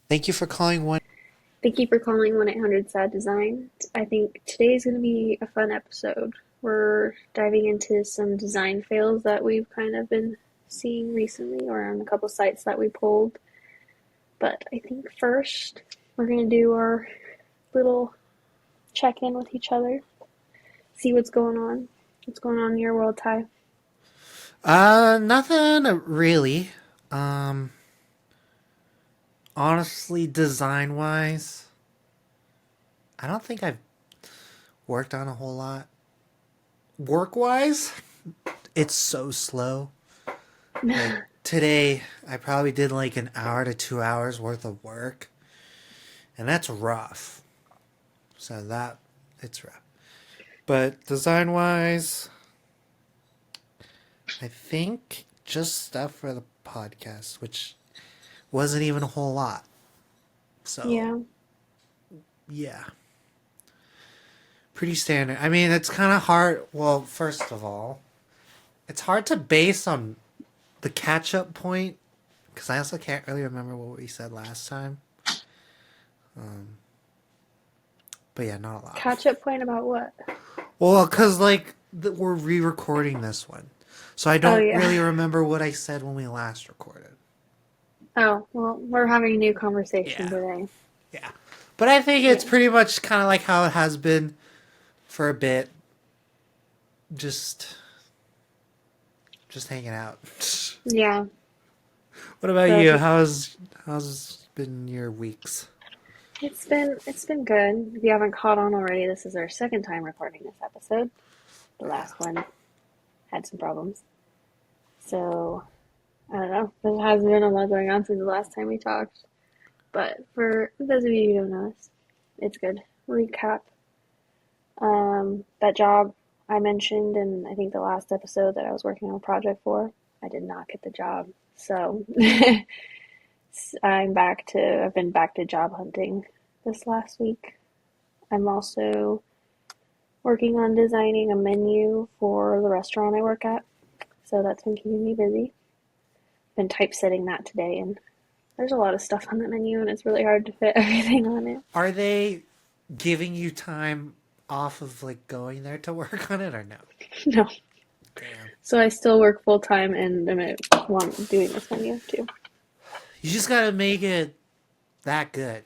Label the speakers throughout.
Speaker 1: Thank you for calling one.
Speaker 2: Thank you for calling 1-800-SAD-DESIGN. I think today's going to be a fun episode. We're diving into some design fails that we've kind of been seeing recently or on a couple sites that we pulled. But I think first we're going to do our little check in with each other, see what's going on. What's going on in your world, Ty?
Speaker 1: Nothing really. Um, Honestly, design wise, I don't think I've worked on a whole lot. Work wise, it's so slow. Like today, I probably did like an hour to 2 hours worth of work, and that's rough. So it's rough. But design wise, I think just stuff for the podcast, which wasn't even a whole lot. So,
Speaker 2: Yeah.
Speaker 1: yeah, pretty standard. I mean, it's kind of hard. Well, first of all, it's hard to base on the catch up point because I also can't really remember what we said last time. But yeah, not a lot.
Speaker 2: Catch up point about what?
Speaker 1: Well, because we're re recording this one. So I
Speaker 2: Oh,
Speaker 1: don't
Speaker 2: yeah.
Speaker 1: really remember what I said when we last recorded.
Speaker 2: Oh, well, we're having a new conversation
Speaker 1: Yeah.
Speaker 2: today.
Speaker 1: Yeah. But I think it's
Speaker 2: Yeah.
Speaker 1: pretty much kind of like how it has been for a bit. Just just hanging out.
Speaker 2: Yeah.
Speaker 1: What about
Speaker 2: So
Speaker 1: you?
Speaker 2: just
Speaker 1: How's been your weeks?
Speaker 2: it's been good. If you haven't caught on already, this is our second time recording this episode. The
Speaker 1: Yeah.
Speaker 2: last one had some problems. So I don't know. There hasn't been a lot going on since the last time we talked. But for those of you who don't know us, it's good. Recap. That job I mentioned in I think the last episode that I was working on a project for, I did not get the job. So I've been back to job hunting this last week. I'm also working on designing a menu for the restaurant I work at. So that's been keeping me busy. Been typesetting that today, and there's a lot of stuff on the menu, and it's really hard to fit everything on it.
Speaker 1: Are they giving you time off of like going there to work on it or no?
Speaker 2: No.
Speaker 1: Damn.
Speaker 2: So I still work full time, and I'm doing this menu too.
Speaker 1: You just gotta make it that good.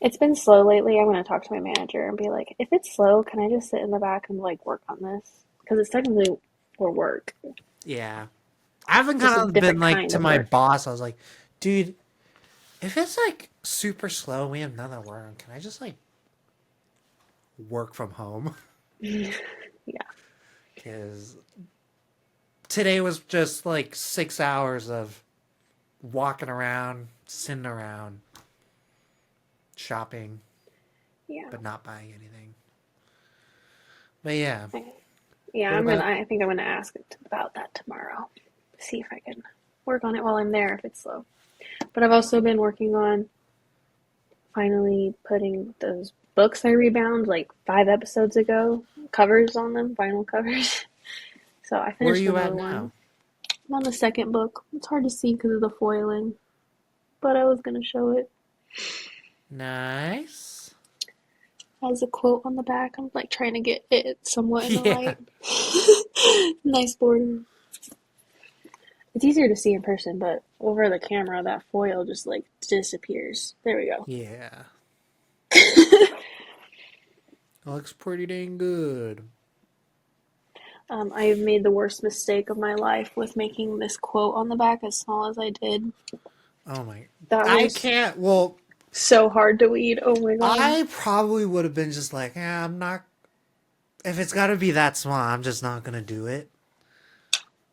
Speaker 2: It's been slow lately. I'm going to talk to my manager and be like, if it's slow, can I just sit in the back and like work on this? Because it's technically for work,
Speaker 1: Yeah. I've been
Speaker 2: just a
Speaker 1: kind of been
Speaker 2: different
Speaker 1: like
Speaker 2: kind
Speaker 1: to
Speaker 2: of
Speaker 1: my
Speaker 2: work.
Speaker 1: boss, I was like, dude, if it's like super slow, we have nothing to work on. Can I just like work from home?
Speaker 2: Yeah.
Speaker 1: Because today was just like 6 hours of walking around, sitting around, shopping,
Speaker 2: Yeah.
Speaker 1: but not buying anything. But yeah,
Speaker 2: Yeah,
Speaker 1: what about
Speaker 2: I think I'm gonna ask about that tomorrow. See if I can work on it while I'm there if it's slow. But I've also been working on finally putting those books I rebound like 5 episodes ago, covers on them, vinyl covers. So I
Speaker 1: where are
Speaker 2: finished
Speaker 1: you at
Speaker 2: another
Speaker 1: now?
Speaker 2: one. I'm on the second book. It's hard to see because of the foiling, but I was gonna show it.
Speaker 1: Nice.
Speaker 2: Has a quote on the back. I'm like trying to get it somewhat in the
Speaker 1: Yeah.
Speaker 2: light. Nice border. It's easier to see in person, but over the camera, that foil just like disappears. There we go.
Speaker 1: Yeah. It looks pretty dang good.
Speaker 2: I made the worst mistake of my life with making this quote on the back as small as I did.
Speaker 1: Oh my.
Speaker 2: That
Speaker 1: I
Speaker 2: was
Speaker 1: can't. Well,
Speaker 2: so hard to read. Oh my god.
Speaker 1: I probably would have been just like, yeah, I'm not. If it's got to be that small, I'm just not going to do it.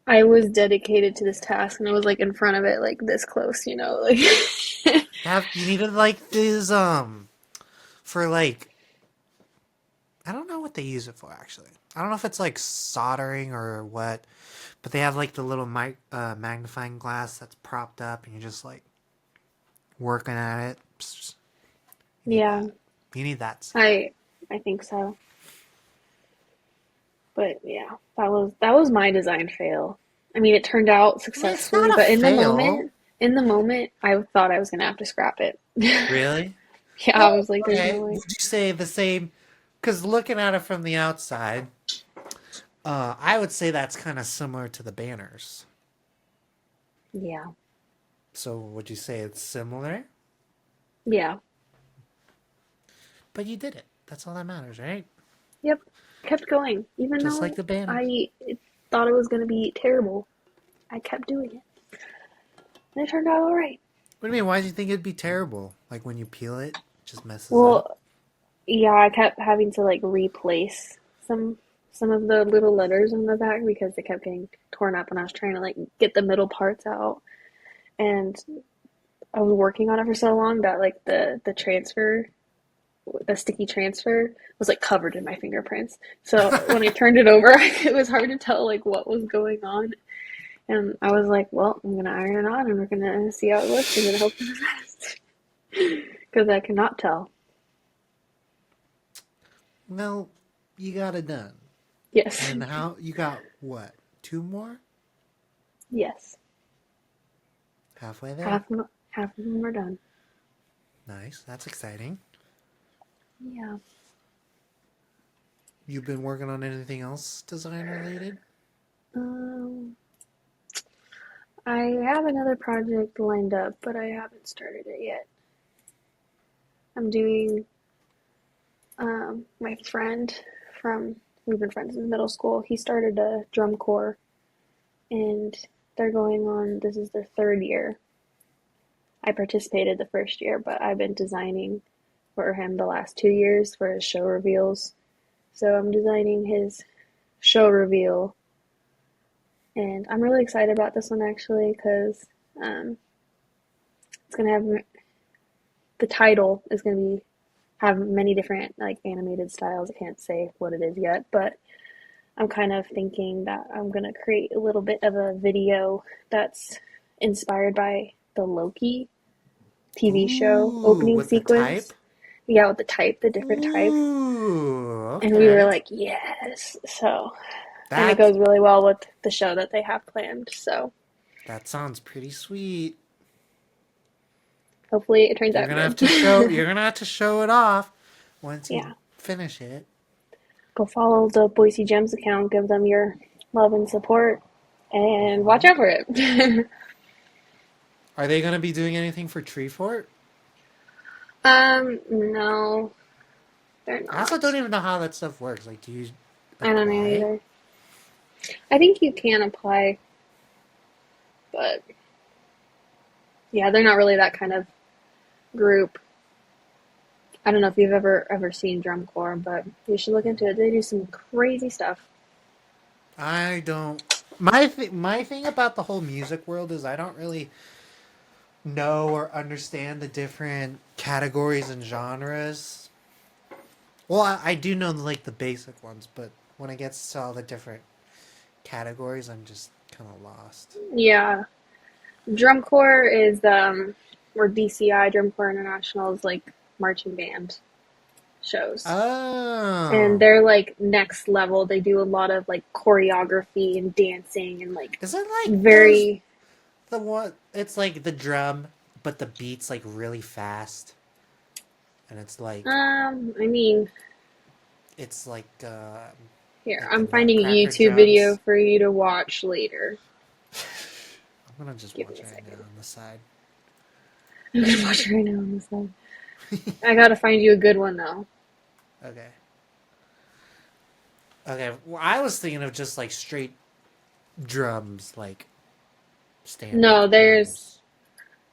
Speaker 2: I was dedicated to this task and I was like in front of it, like this close, like.
Speaker 1: You needed like these, for like, I don't know what they use it for actually. I don't know if it's like soldering or what, but they have like the little magnifying glass that's propped up and you're just like working at it. Psst, you need
Speaker 2: Yeah,
Speaker 1: that. You need that sound.
Speaker 2: I think so. But yeah, that was my design fail. I mean, it turned out
Speaker 1: I mean, it's
Speaker 2: successfully,
Speaker 1: not a
Speaker 2: but
Speaker 1: fail.
Speaker 2: in the moment, I thought I was gonna have to scrap it.
Speaker 1: Really?
Speaker 2: Yeah, I
Speaker 1: Oh,
Speaker 2: was like, there's no
Speaker 1: okay. Would
Speaker 2: way.
Speaker 1: you say the same? Because looking at it from the outside, I would say that's kind of similar to the banners.
Speaker 2: Yeah.
Speaker 1: So would you say it's similar?
Speaker 2: Yeah.
Speaker 1: But you did it. That's all that matters, right?
Speaker 2: Yep. Kept going. Even
Speaker 1: Just like
Speaker 2: though
Speaker 1: the banners.
Speaker 2: I thought it was going to be terrible, I kept doing it. And it turned out alright.
Speaker 1: What do you mean? Why do you think it'd be terrible? Like when you peel it, it just messes up?
Speaker 2: Well, yeah, I kept having to like replace some of the little letters on the back because they kept getting torn up when I was trying to like get the middle parts out. And I was working on it for so long that like the sticky transfer was like covered in my fingerprints. So when I turned it over, it was hard to tell like what was going on. And I was like, well, I'm gonna iron it on and we're gonna see how it looks and then hope for the best. Because I cannot tell.
Speaker 1: Well, you got it done.
Speaker 2: Yes.
Speaker 1: And how you got what? Two more?
Speaker 2: Yes.
Speaker 1: Halfway there.
Speaker 2: Half of them are done.
Speaker 1: Nice. That's exciting.
Speaker 2: Yeah.
Speaker 1: You've been working on anything else design related?
Speaker 2: Um, I have another project lined up, but I haven't started it yet. I'm doing my friend from we've been friends in middle school. He started a drum corps, and they're going on. This is their third year. I participated the first year, but I've been designing for him the last 2 years for his show reveals. So I'm designing his show reveal, and I'm really excited about this one actually because it's gonna have the title is gonna be have many different like animated styles. I can't say what it is yet, but I'm kind of thinking that I'm gonna create a little bit of a video that's inspired by the Loki TV show
Speaker 1: Ooh,
Speaker 2: opening
Speaker 1: with the
Speaker 2: sequence.
Speaker 1: type?
Speaker 2: Yeah, with the different type.
Speaker 1: Ooh,
Speaker 2: And we were
Speaker 1: okay.
Speaker 2: like, yes. So, and it
Speaker 1: That
Speaker 2: goes really well with the show that they have planned. So,
Speaker 1: that sounds pretty sweet.
Speaker 2: hopefully it turns
Speaker 1: You're
Speaker 2: out
Speaker 1: gonna have
Speaker 2: good.
Speaker 1: to show you're gonna have to show it off once you
Speaker 2: Yeah.
Speaker 1: finish it.
Speaker 2: Go follow the Boise Gems account, give them your love and support, and watch
Speaker 1: Hmm.
Speaker 2: out for it.
Speaker 1: Are they gonna be doing anything for Tree Fort?
Speaker 2: No, they're
Speaker 1: I also don't
Speaker 2: not.
Speaker 1: even know how that stuff works. Like, do you
Speaker 2: I don't know
Speaker 1: apply?
Speaker 2: either. I think you can apply, but yeah, they're not really that kind of group. I don't know if you've ever seen drum corps, but you should look into it. They do some crazy stuff.
Speaker 1: I don't. My thing about the whole music world is I don't really know or understand the different categories and genres. Well, I do know like the basic ones, but when it gets to all the different categories, I'm just kind of lost.
Speaker 2: Yeah, drum corps is where DCI Drum Corps International is like marching band shows. And
Speaker 1: Oh,
Speaker 2: they're like next level. They do a lot of like choreography and dancing and like
Speaker 1: is it like
Speaker 2: very
Speaker 1: the one? It's like the drum, but the beat's like really fast, and
Speaker 2: I mean,
Speaker 1: it's
Speaker 2: here,
Speaker 1: like the
Speaker 2: I'm finding a
Speaker 1: Nutcracker
Speaker 2: YouTube video
Speaker 1: drums.
Speaker 2: for you to watch later.
Speaker 1: I'm gonna just
Speaker 2: Give me
Speaker 1: watch
Speaker 2: a
Speaker 1: it right now
Speaker 2: second.
Speaker 1: on the side.
Speaker 2: I'm gonna watch it right now on this one. I gotta find you a good one though.
Speaker 1: Okay. Okay. Well, I was thinking of just like straight drums, like standard
Speaker 2: No, there's
Speaker 1: drums.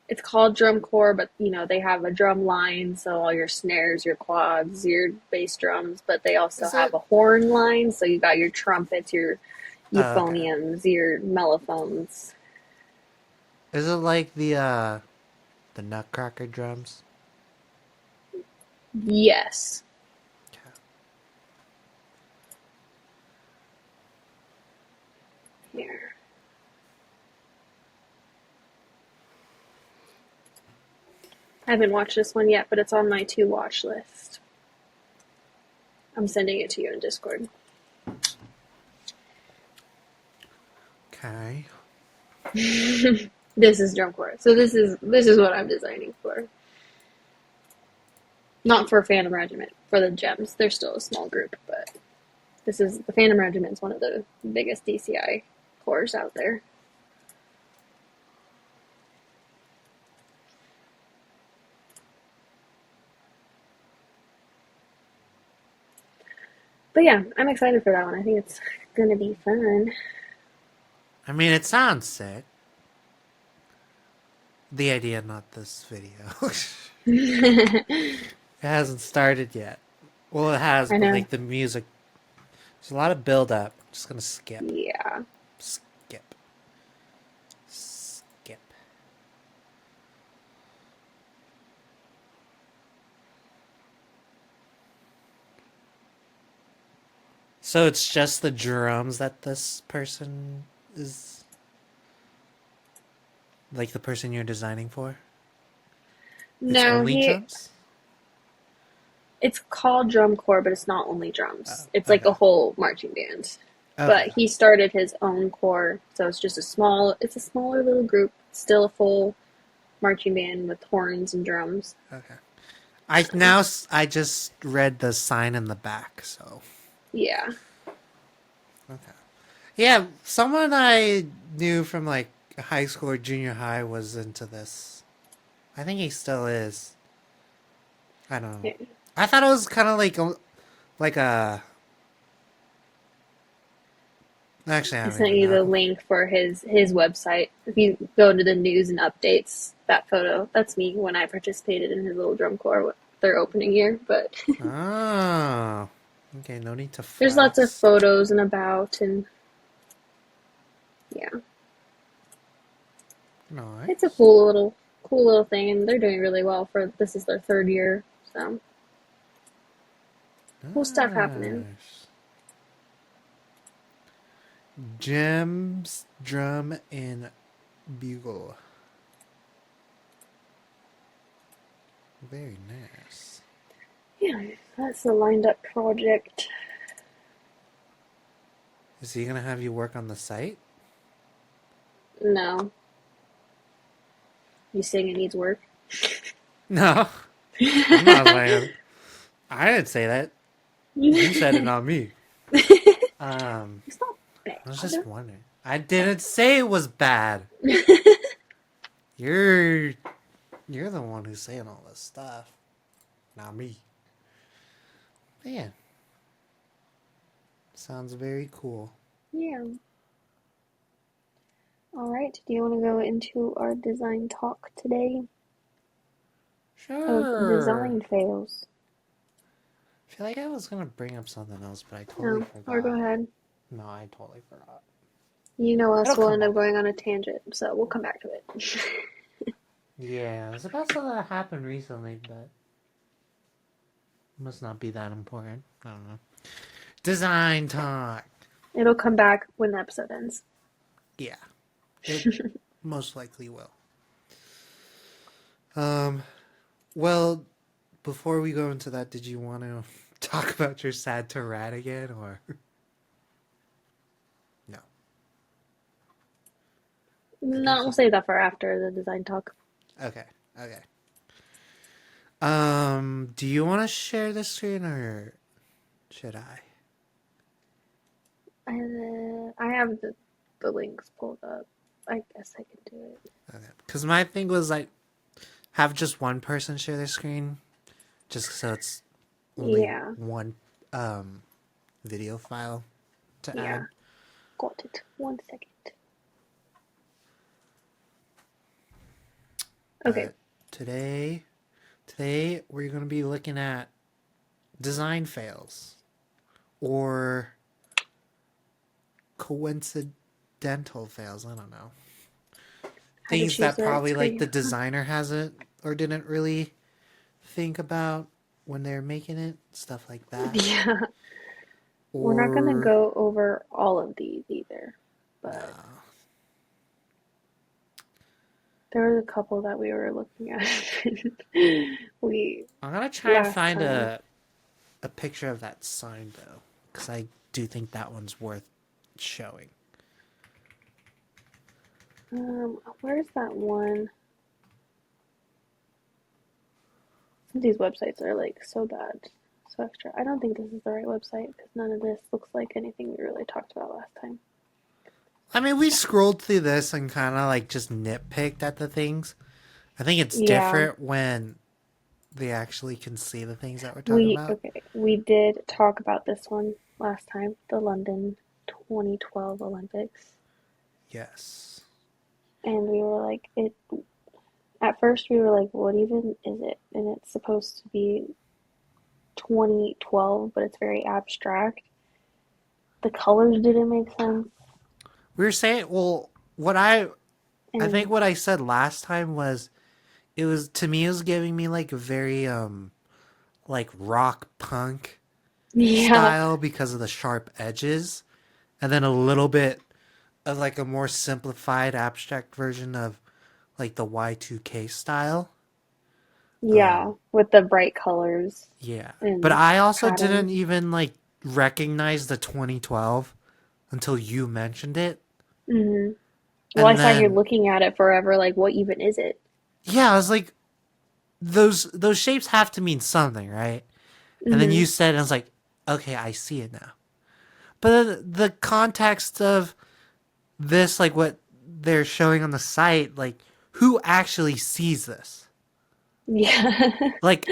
Speaker 2: it's called drum corps, but you know, they have a drum line, so all your snares, your quads, your bass drums, but they also
Speaker 1: Is
Speaker 2: have
Speaker 1: it?
Speaker 2: a horn line, so you got your trumpets, your
Speaker 1: Oh, okay.
Speaker 2: euphoniums, your mellophones.
Speaker 1: Is it like the Nutcracker drums?
Speaker 2: Yes.
Speaker 1: Okay.
Speaker 2: Here. I haven't watched this one yet, but it's on my to watch list. I'm sending it to you in Discord.
Speaker 1: Okay.
Speaker 2: This is drum corps. So this is what I'm designing for. Not for Phantom Regiment, for the gems. They're still a small group, but this is the Phantom Regiment is one of the biggest DCI corps out there. But yeah, I'm excited for that one. I think it's gonna be fun.
Speaker 1: I mean, it sounds sick. The idea, not this video. It hasn't started yet. Well, it has,
Speaker 2: I
Speaker 1: but
Speaker 2: know.
Speaker 1: like the music, there's a lot of build up. I'm just gonna skip.
Speaker 2: Yeah.
Speaker 1: Skip. Skip. So it's just the drums that this person is, like the person you're designing for? It's
Speaker 2: No,
Speaker 1: only drums?
Speaker 2: it's called drum corps, but it's not only drums. It's like
Speaker 1: Okay.
Speaker 2: a whole marching band.
Speaker 1: Okay.
Speaker 2: But he started his own corps, so it's just it's a smaller little group, still a full marching band with horns and drums.
Speaker 1: Okay.
Speaker 2: So,
Speaker 1: I just read the sign in the back, so.
Speaker 2: yeah.
Speaker 1: Okay. Yeah, someone I knew from like high school or junior high was into this. I think he still is. I don't know.
Speaker 2: Yeah.
Speaker 1: I thought it was kind of like a. Actually, I
Speaker 2: I
Speaker 1: don't
Speaker 2: sent
Speaker 1: even
Speaker 2: you the
Speaker 1: know.
Speaker 2: link for his website. If you go to the news and updates, that photo, that's me when I participated in his little drum corps their opening year. But
Speaker 1: Oh. Okay, no need to
Speaker 2: there's lots of
Speaker 1: flex.
Speaker 2: photos and about, and yeah, it's a
Speaker 1: Nice.
Speaker 2: cool little thing, and they're doing really well for this is their third year, so cool stuff happening.
Speaker 1: Nice. Gems, drum, and bugle. Very nice.
Speaker 2: Yeah, that's the lined up project.
Speaker 1: Is he gonna have you work on the site?
Speaker 2: No, you saying it needs work?
Speaker 1: No, I'm not saying. I didn't say that. You said it,
Speaker 2: It's
Speaker 1: not me. Um,
Speaker 2: not
Speaker 1: I was
Speaker 2: bad.
Speaker 1: just wondering. I didn't say it was bad. You're you're the one who's saying all this stuff, not me. Man, sounds very cool.
Speaker 2: Yeah. All right. Do you want to go into our design talk today of
Speaker 1: Sure.
Speaker 2: design fails?
Speaker 1: I feel like I was gonna bring up something else, but I totally
Speaker 2: No, or go
Speaker 1: forgot.
Speaker 2: ahead.
Speaker 1: No, I totally forgot.
Speaker 2: You know us,
Speaker 1: It'll
Speaker 2: we'll
Speaker 1: come
Speaker 2: end up
Speaker 1: back.
Speaker 2: going on a tangent, so we'll come back to it.
Speaker 1: Yeah, it's about something that happened recently, but must not be that important. I don't know. Design talk.
Speaker 2: It'll come back when the episode ends.
Speaker 1: Yeah, it most likely will. Um, well, before we go into that, did you want to talk about your sad to rat again, or no? I
Speaker 2: No,
Speaker 1: think
Speaker 2: we'll
Speaker 1: you.
Speaker 2: save that for after the design talk.
Speaker 1: Okay. Okay. Do you want to share the screen or should I?
Speaker 2: I have the links pulled up. I guess I can do it.
Speaker 1: Okay. Because my thing was like have just one person share their screen, just so it's only
Speaker 2: Yeah,
Speaker 1: one video file to
Speaker 2: yeah,
Speaker 1: add.
Speaker 2: got it. 1 second. Okay.
Speaker 1: But today we're going to be looking at design fails or coincidental fails. I don't know.
Speaker 2: Had to
Speaker 1: Things
Speaker 2: choose
Speaker 1: that
Speaker 2: the right
Speaker 1: probably like the
Speaker 2: screen.
Speaker 1: designer hasn't or didn't really think about when they're making it, stuff like that.
Speaker 2: Yeah, we're not gonna
Speaker 1: Or
Speaker 2: go over all of these either, but
Speaker 1: nah.
Speaker 2: there was a couple that we were looking at. we
Speaker 1: I'm gonna try and
Speaker 2: last
Speaker 1: find
Speaker 2: time.
Speaker 1: a picture of that sign though, because I do think that one's worth showing.
Speaker 2: Where's that one? These websites are like so bad, so extra. I don't think this is the right website because none of this looks like anything we really talked about last time.
Speaker 1: I mean, we scrolled through this and kind of like just nitpicked at the things. I think it's
Speaker 2: Yeah,
Speaker 1: different when they actually can see the things that we're talking about.
Speaker 2: we did talk about this one last time, the London 2012 Olympics,
Speaker 1: Yes.
Speaker 2: and we were like, it. At first, we were like, what even is it? And it's supposed to be 2012, but it's very abstract. The colors didn't make sense,
Speaker 1: We were saying, well, I think
Speaker 2: and
Speaker 1: what I said last time was it was to me it was giving me like a very like rock punk
Speaker 2: yeah,
Speaker 1: style because of the sharp edges, and then a little bit of like a more simplified abstract version of like the Y2K style.
Speaker 2: yeah, with the bright colors
Speaker 1: Yeah. But
Speaker 2: and
Speaker 1: I also didn't
Speaker 2: patterns.
Speaker 1: even like recognize the 2012 until you mentioned it.
Speaker 2: Hmm. Well, I
Speaker 1: And
Speaker 2: sat here
Speaker 1: then
Speaker 2: looking at it forever, like, what even is it?
Speaker 1: yeah, I was like those shapes have to mean something, right? And then
Speaker 2: Hmm.
Speaker 1: you said, and I was like, okay, I see it now. But the context of this, like what they're showing on the site, like who actually sees this?
Speaker 2: Yeah.
Speaker 1: Like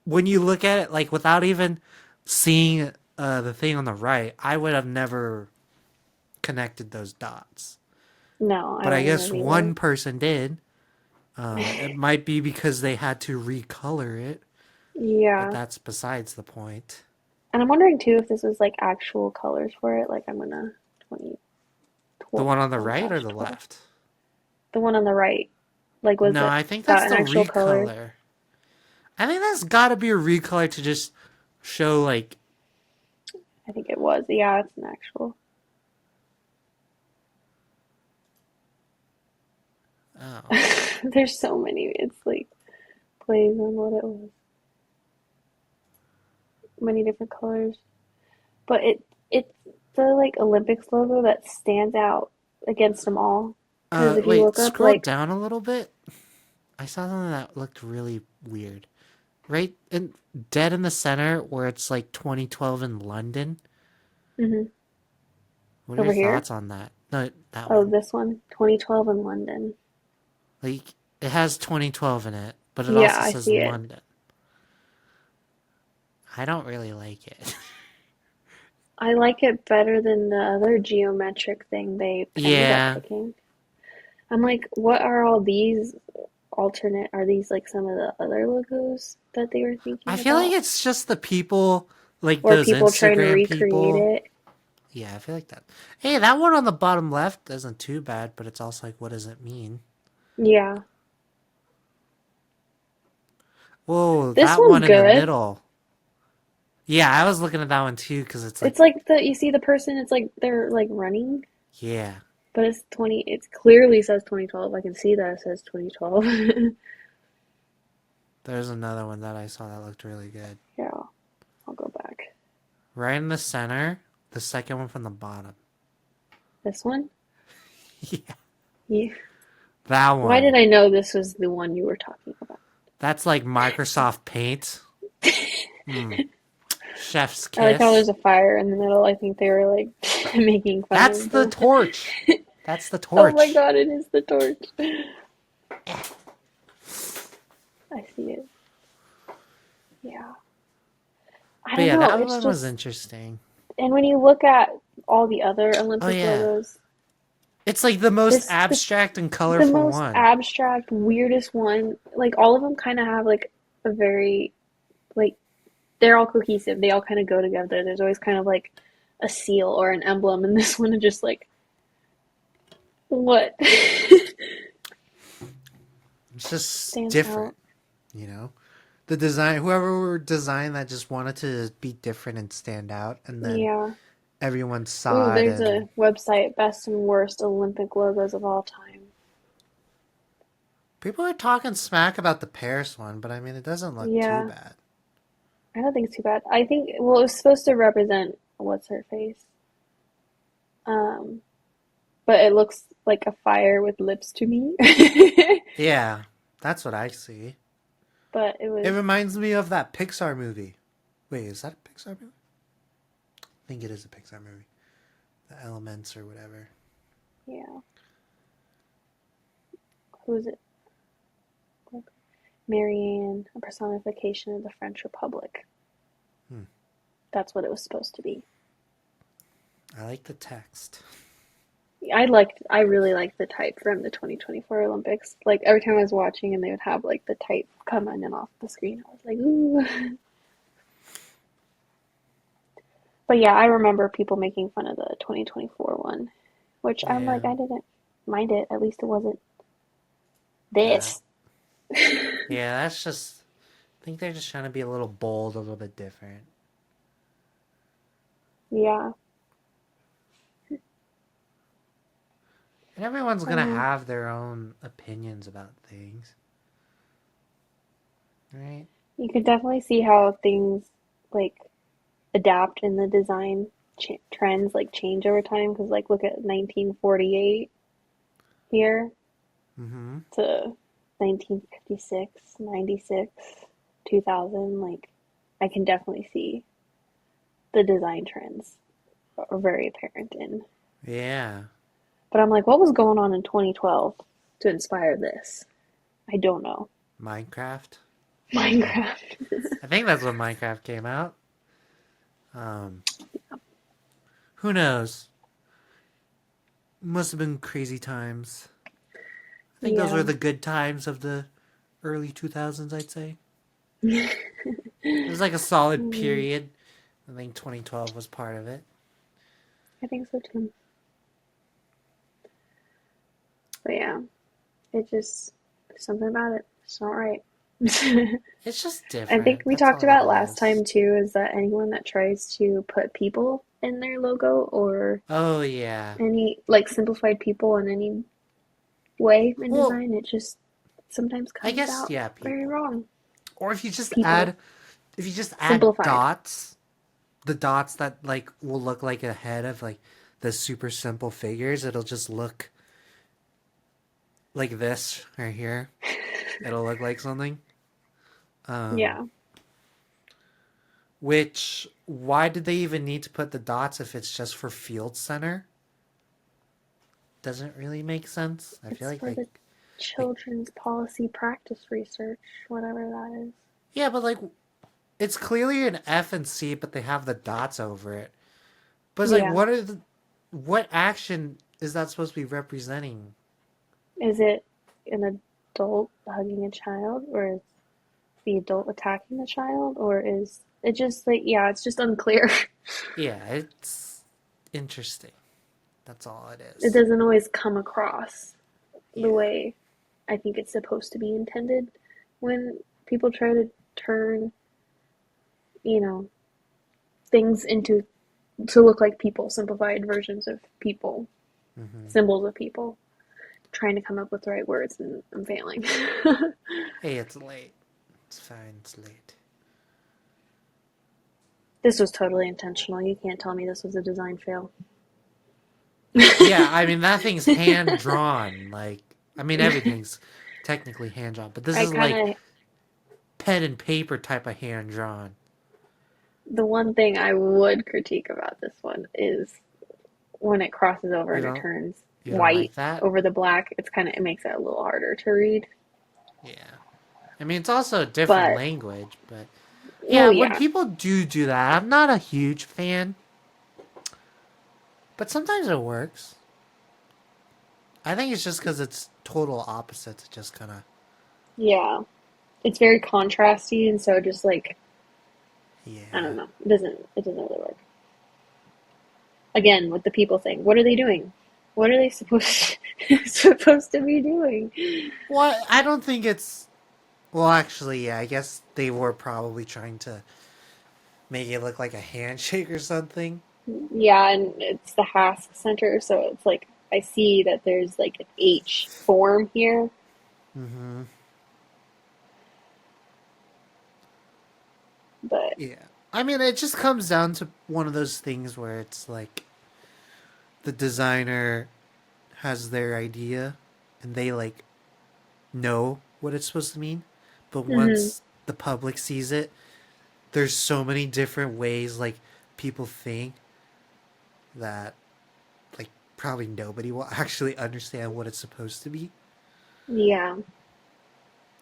Speaker 1: when you look at it, like without even seeing the thing on the right, I would have never connected those dots.
Speaker 2: No, I
Speaker 1: But I
Speaker 2: wouldn't
Speaker 1: guess
Speaker 2: have either.
Speaker 1: one person did. It might be because they had to recolor it, but
Speaker 2: Yeah.
Speaker 1: that's besides the point.
Speaker 2: And I'm wondering too if this was like actual colors for it. Like I'm gonna
Speaker 1: The
Speaker 2: 2012
Speaker 1: one on the right or the
Speaker 2: 1/12.
Speaker 1: left?
Speaker 2: The one on the right. Like was
Speaker 1: No,
Speaker 2: it
Speaker 1: I think that's
Speaker 2: that an
Speaker 1: the
Speaker 2: actual color?
Speaker 1: recolor. I think that's got to be a recolor to just show like,
Speaker 2: I think it was. Yeah, it's an actual.
Speaker 1: oh,
Speaker 2: There's so many. It's like plays on what it was. Many different colors. But it's the like Olympics logo that stands out against them all. Because if you
Speaker 1: wait,
Speaker 2: look up
Speaker 1: scroll
Speaker 2: like
Speaker 1: down a little bit. I saw something that looked really weird. Right in dead in the center where it's like 2012 in London.
Speaker 2: mhm,
Speaker 1: What are your
Speaker 2: over here.
Speaker 1: thoughts on that? No, that
Speaker 2: Oh,
Speaker 1: one.
Speaker 2: this one, 2012 in London.
Speaker 1: Like it has 2012 in it, but it
Speaker 2: Yeah,
Speaker 1: also
Speaker 2: I
Speaker 1: says
Speaker 2: see it.
Speaker 1: London. I don't really like it.
Speaker 2: I like it better than the other geometric thing they ended up
Speaker 1: Yeah,
Speaker 2: picking. I'm like, what are all these alternate? Are these like some of the other logos that they were
Speaker 1: I
Speaker 2: thinking
Speaker 1: feel like
Speaker 2: about?
Speaker 1: it's just the people, like
Speaker 2: Or
Speaker 1: those
Speaker 2: people trying to
Speaker 1: Instagram
Speaker 2: recreate
Speaker 1: people.
Speaker 2: it?
Speaker 1: Yeah, I feel like that. Hey, that one on the bottom left isn't too bad, but it's also like, what does it mean?
Speaker 2: Yeah.
Speaker 1: Whoa,
Speaker 2: This
Speaker 1: that
Speaker 2: one's
Speaker 1: one in the
Speaker 2: good.
Speaker 1: middle. Yeah, I was looking at that one too because it's like,
Speaker 2: It's like you see the person, it's like they're like running,
Speaker 1: yeah,
Speaker 2: but it's 20, it clearly says 2012. I can see that it says 2012.
Speaker 1: there's another one that I saw that looked really good.
Speaker 2: Yeah, I'll go back.
Speaker 1: Right in the center, the second one from the bottom.
Speaker 2: This one?
Speaker 1: Yeah,
Speaker 2: Yeah.
Speaker 1: that
Speaker 2: Why did
Speaker 1: one.
Speaker 2: I know this was the one you were talking about?
Speaker 1: That's like Microsoft Paint. Hmm. Chef's
Speaker 2: I like how
Speaker 1: kiss.
Speaker 2: there's a fire in the middle. I think they were like making fun
Speaker 1: That's
Speaker 2: of
Speaker 1: the
Speaker 2: the.
Speaker 1: torch. That's the
Speaker 2: Oh my
Speaker 1: torch.
Speaker 2: god, it is the torch. I see it. Yeah. I
Speaker 1: But
Speaker 2: don't
Speaker 1: yeah,
Speaker 2: know.
Speaker 1: that
Speaker 2: It's
Speaker 1: one was
Speaker 2: just,
Speaker 1: interesting.
Speaker 2: and when you look at all the other
Speaker 1: Oh
Speaker 2: Olympic
Speaker 1: yeah.
Speaker 2: logos,
Speaker 1: It's like the most
Speaker 2: this
Speaker 1: abstract and
Speaker 2: the
Speaker 1: colorful
Speaker 2: most
Speaker 1: one.
Speaker 2: abstract, weirdest one. Like all of them kind of have like a very like they're all cohesive. They all kind of go together. There's always kind of like a seal or an emblem, and this one is just like what
Speaker 1: It's just
Speaker 2: stands
Speaker 1: different,
Speaker 2: out.
Speaker 1: you know? The design, whoever designed that just wanted to be different and stand out, and then
Speaker 2: Yeah.
Speaker 1: everyone
Speaker 2: Ooh,
Speaker 1: saw it,
Speaker 2: there's
Speaker 1: and
Speaker 2: a website, best and worst Olympic logos of all time.
Speaker 1: people are talking smack about the Paris one, but I mean, it doesn't look too
Speaker 2: Yeah,
Speaker 1: bad.
Speaker 2: I don't think it's too bad. I think well, it was supposed to represent what's her face, um, but it looks like a fire with lips to me.
Speaker 1: Yeah, that's what I see.
Speaker 2: but it
Speaker 1: It
Speaker 2: was,
Speaker 1: reminds me of that Pixar movie. Wait, is that a Pixar movie? I think it is a Pixar movie. The Elements or whatever.
Speaker 2: yeah. Who was it? Marianne, a personification of the French Republic.
Speaker 1: Hmm.
Speaker 2: That's what it was supposed to be.
Speaker 1: I like the text.
Speaker 2: I really liked the type from the 2024 Olympics. Like every time I was watching and they would have like the type come in and off the screen, I was like, ooh. But yeah, I remember people making fun of the 2024 one, which I'm like,
Speaker 1: Yeah.
Speaker 2: I didn't mind it. At least it wasn't
Speaker 1: That.
Speaker 2: this.
Speaker 1: Yeah, that's just. I think they're just trying to be a little bold, a little bit different.
Speaker 2: Yeah.
Speaker 1: And everyone's gonna
Speaker 2: Um,
Speaker 1: have their own opinions about things. Right?
Speaker 2: you could definitely see how things like adapt in the design trends like change over time because like look at 1948 here
Speaker 1: Mm-hmm.
Speaker 2: to 1956, 96, 2000. Like I can definitely see the design trends are very apparent in.
Speaker 1: Yeah.
Speaker 2: But I'm like, what was going on in 2012 to inspire this? I don't know.
Speaker 1: Minecraft.
Speaker 2: Minecraft.
Speaker 1: I think that's when Minecraft came out. Who knows? Must have been crazy times. I think those
Speaker 2: Yeah.
Speaker 1: were the good times of the early 2000s, I'd say. It was like a solid
Speaker 2: Mm,
Speaker 1: period. I think 2012 was part of it.
Speaker 2: I think so too. But yeah, it just something about it. It's not right.
Speaker 1: It's just
Speaker 2: I think
Speaker 1: different.
Speaker 2: we
Speaker 1: That's
Speaker 2: talked
Speaker 1: all it
Speaker 2: about last
Speaker 1: is.
Speaker 2: time too is that anyone that tries to put people in their logo or
Speaker 1: Oh, yeah.
Speaker 2: any like simplified people in any way in
Speaker 1: Well,
Speaker 2: design, it just sometimes
Speaker 1: I
Speaker 2: comes
Speaker 1: guess,
Speaker 2: out
Speaker 1: yeah,
Speaker 2: very
Speaker 1: people.
Speaker 2: wrong.
Speaker 1: Or if you just
Speaker 2: People
Speaker 1: add, if you just add
Speaker 2: simplified.
Speaker 1: dots, the dots that, like, will look like a head of, like, the super simple figures, it'll just look like this right here. It'll look like something. Um,
Speaker 2: Yeah,
Speaker 1: which, why did they even need to put the dots if it's just for field center? Doesn't really make sense. I feel
Speaker 2: it's
Speaker 1: like
Speaker 2: for the
Speaker 1: like
Speaker 2: children's policy practice research, whatever that is.
Speaker 1: yeah, but like it's clearly an F and C, but they have the dots over it. But it's like,
Speaker 2: Yeah.
Speaker 1: what action is that supposed to be representing?
Speaker 2: Is it an adult hugging a child, or is the adult attacking the child, or is it just like, yeah, it's just unclear.
Speaker 1: Yeah, it's interesting. That's all it
Speaker 2: It
Speaker 1: is.
Speaker 2: doesn't always come across the
Speaker 1: Yeah.
Speaker 2: way I think it's supposed to be intended when people try to turn, you know, things into to look like people, simplified versions of people,
Speaker 1: Hmm.
Speaker 2: symbols of people, trying to come up with the right words, and I'm failing.
Speaker 1: Hey, it's late. It's fine. It's late.
Speaker 2: This was totally intentional. You can't tell me this was a design fail.
Speaker 1: Yeah, I mean that thing's hand drawn. Like, I mean everything's technically hand drawn, but this
Speaker 2: I
Speaker 1: is
Speaker 2: kind
Speaker 1: like
Speaker 2: of,
Speaker 1: pen and paper type of hand drawn.
Speaker 2: the one thing I would critique about this one is when it crosses over
Speaker 1: You
Speaker 2: and it
Speaker 1: don't
Speaker 2: turns
Speaker 1: you don't
Speaker 2: white
Speaker 1: like that?
Speaker 2: over the black. It's kind of, it makes it a little harder to read.
Speaker 1: Yeah. I mean, it's also a different
Speaker 2: But,
Speaker 1: language, but yeah,
Speaker 2: well,
Speaker 1: when
Speaker 2: yeah.
Speaker 1: people do that, I'm not a huge fan, but sometimes it works. I think it's just because it's total opposites. It just kind of,
Speaker 2: Yeah. It's very contrasty, and so just like, I don't
Speaker 1: yeah.
Speaker 2: know. It doesn't really work. Again, with the people thing, what are they doing? What are they supposed to be doing?
Speaker 1: Well, I don't think it's. Well, actually, yeah, I guess they were probably trying to make it look like a handshake or something.
Speaker 2: Yeah, and it's the Hask Center, so it's like I see that there's like an H form here,
Speaker 1: Mm-hmm.
Speaker 2: but
Speaker 1: Yeah. I mean, it just comes down to one of those things where it's like the designer has their idea and they like know what it's supposed to mean. But
Speaker 2: mhm.
Speaker 1: the public sees it, there's so many different ways like people think that like probably nobody will actually understand what it's supposed to be.
Speaker 2: Yeah.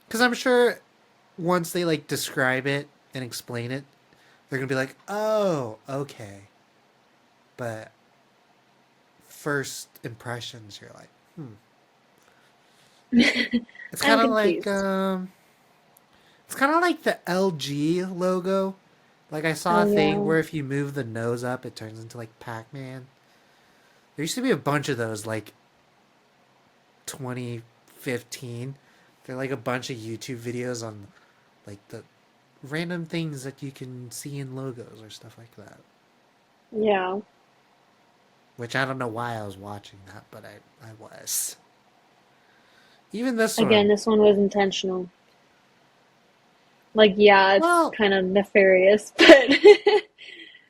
Speaker 1: Because I'm sure once they like describe it and explain it, they're gonna be like, "Oh, okay." But first impressions, you're like, It's
Speaker 2: I'm
Speaker 1: kind of like
Speaker 2: confused.
Speaker 1: it's kind of like the LG logo. Like I saw a
Speaker 2: Oh
Speaker 1: thing
Speaker 2: yeah.
Speaker 1: where if you move the nose up, it turns into like Pac-Man. There used to be a bunch of those like 2015. They're like a bunch of YouTube videos on like the random things that you can see in logos or stuff like that.
Speaker 2: Yeah.
Speaker 1: Which I don't know why I was watching that, but I was. Even this
Speaker 2: Again,
Speaker 1: one.
Speaker 2: this one was intentional. Like, yeah, it's
Speaker 1: Well,
Speaker 2: kind of nefarious, but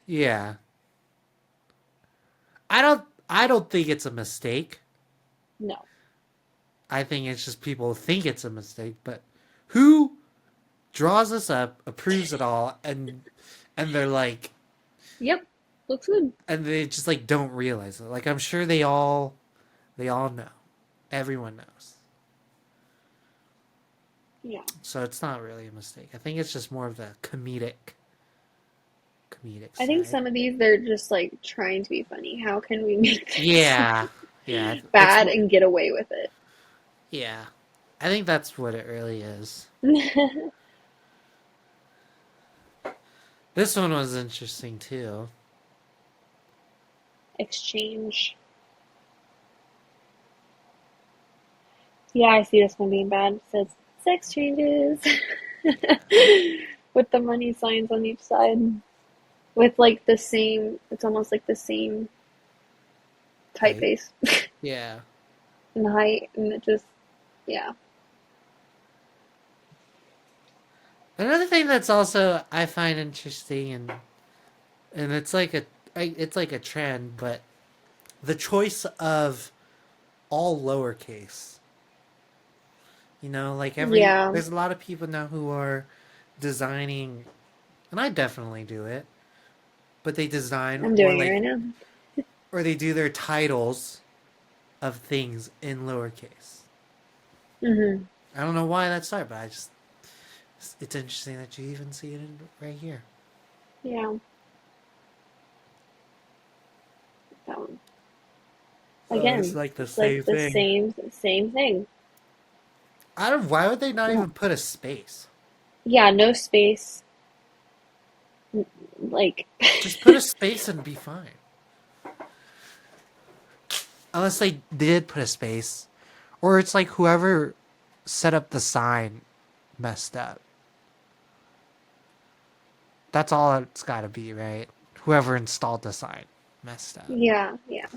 Speaker 1: yeah. I don't think it's a mistake.
Speaker 2: no.
Speaker 1: I think it's just people think it's a mistake, but who draws this up, approves it all, and they're like,
Speaker 2: Yep. Looks good.
Speaker 1: and they just like don't realize it. Like I'm sure they all know, everyone knows.
Speaker 2: Yeah.
Speaker 1: So it's not really a mistake. I think it's just more of the comedic
Speaker 2: I think
Speaker 1: side.
Speaker 2: some of these they're just like trying to be funny. How can we make this
Speaker 1: Yeah, yeah, it's
Speaker 2: bad and get away with it?
Speaker 1: yeah. I think that's what it really is. This one was interesting too.
Speaker 2: Exchange. Yeah, I see this one being bad. It says sex changes with the money signs on each side. With like the same, it's almost like the same
Speaker 1: Height.
Speaker 2: typeface
Speaker 1: Yeah.
Speaker 2: and height, and it just, yeah.
Speaker 1: Another thing that's also I find interesting and it's like a trend, but the choice of all lowercase. You know, like
Speaker 2: Yeah,
Speaker 1: there's a lot of people now who are designing, and I definitely do it, but they design
Speaker 2: I'm doing it right now.
Speaker 1: or they do their titles of things in lowercase.
Speaker 2: Hmm.
Speaker 1: I don't know why that's started, but it's interesting that you even see it right here.
Speaker 2: Yeah, that one.
Speaker 1: Oh, it's
Speaker 2: Again,
Speaker 1: like the
Speaker 2: it's like
Speaker 1: same
Speaker 2: the
Speaker 1: thing.
Speaker 2: same thing.
Speaker 1: I don't. Why would they not
Speaker 2: Yeah,
Speaker 1: even put a space?
Speaker 2: yeah, no space. Like,
Speaker 1: Just put a space and be fine. Unless they did put a space, or it's like whoever set up the sign messed up. That's all it's got to be, right? Whoever installed the sign messed up.
Speaker 2: yeah, yeah.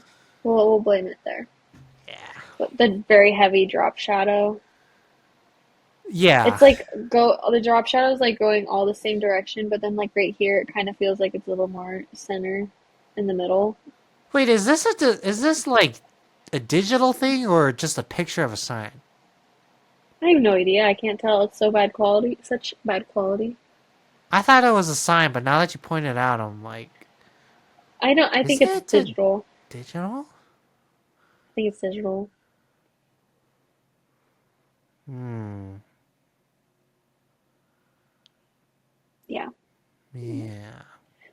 Speaker 2: We'll blame it there.
Speaker 1: Yeah.
Speaker 2: But the very heavy drop shadow.
Speaker 1: Yeah.
Speaker 2: It's like the drop shadow is like going all the same direction, but then like right here, it kind of feels like it's a little more center in the middle.
Speaker 1: Wait, is this like a digital thing or just a picture of a sign?
Speaker 2: I have no idea. I can't tell. It's so bad quality, such bad quality.
Speaker 1: I thought it was a sign, but now that you pointed it out, I'm like,
Speaker 2: I don't. I
Speaker 1: is
Speaker 2: think it's
Speaker 1: it a
Speaker 2: digital.
Speaker 1: digital?
Speaker 2: I think it's digital.
Speaker 1: Hmm.
Speaker 2: Yeah.
Speaker 1: Yeah.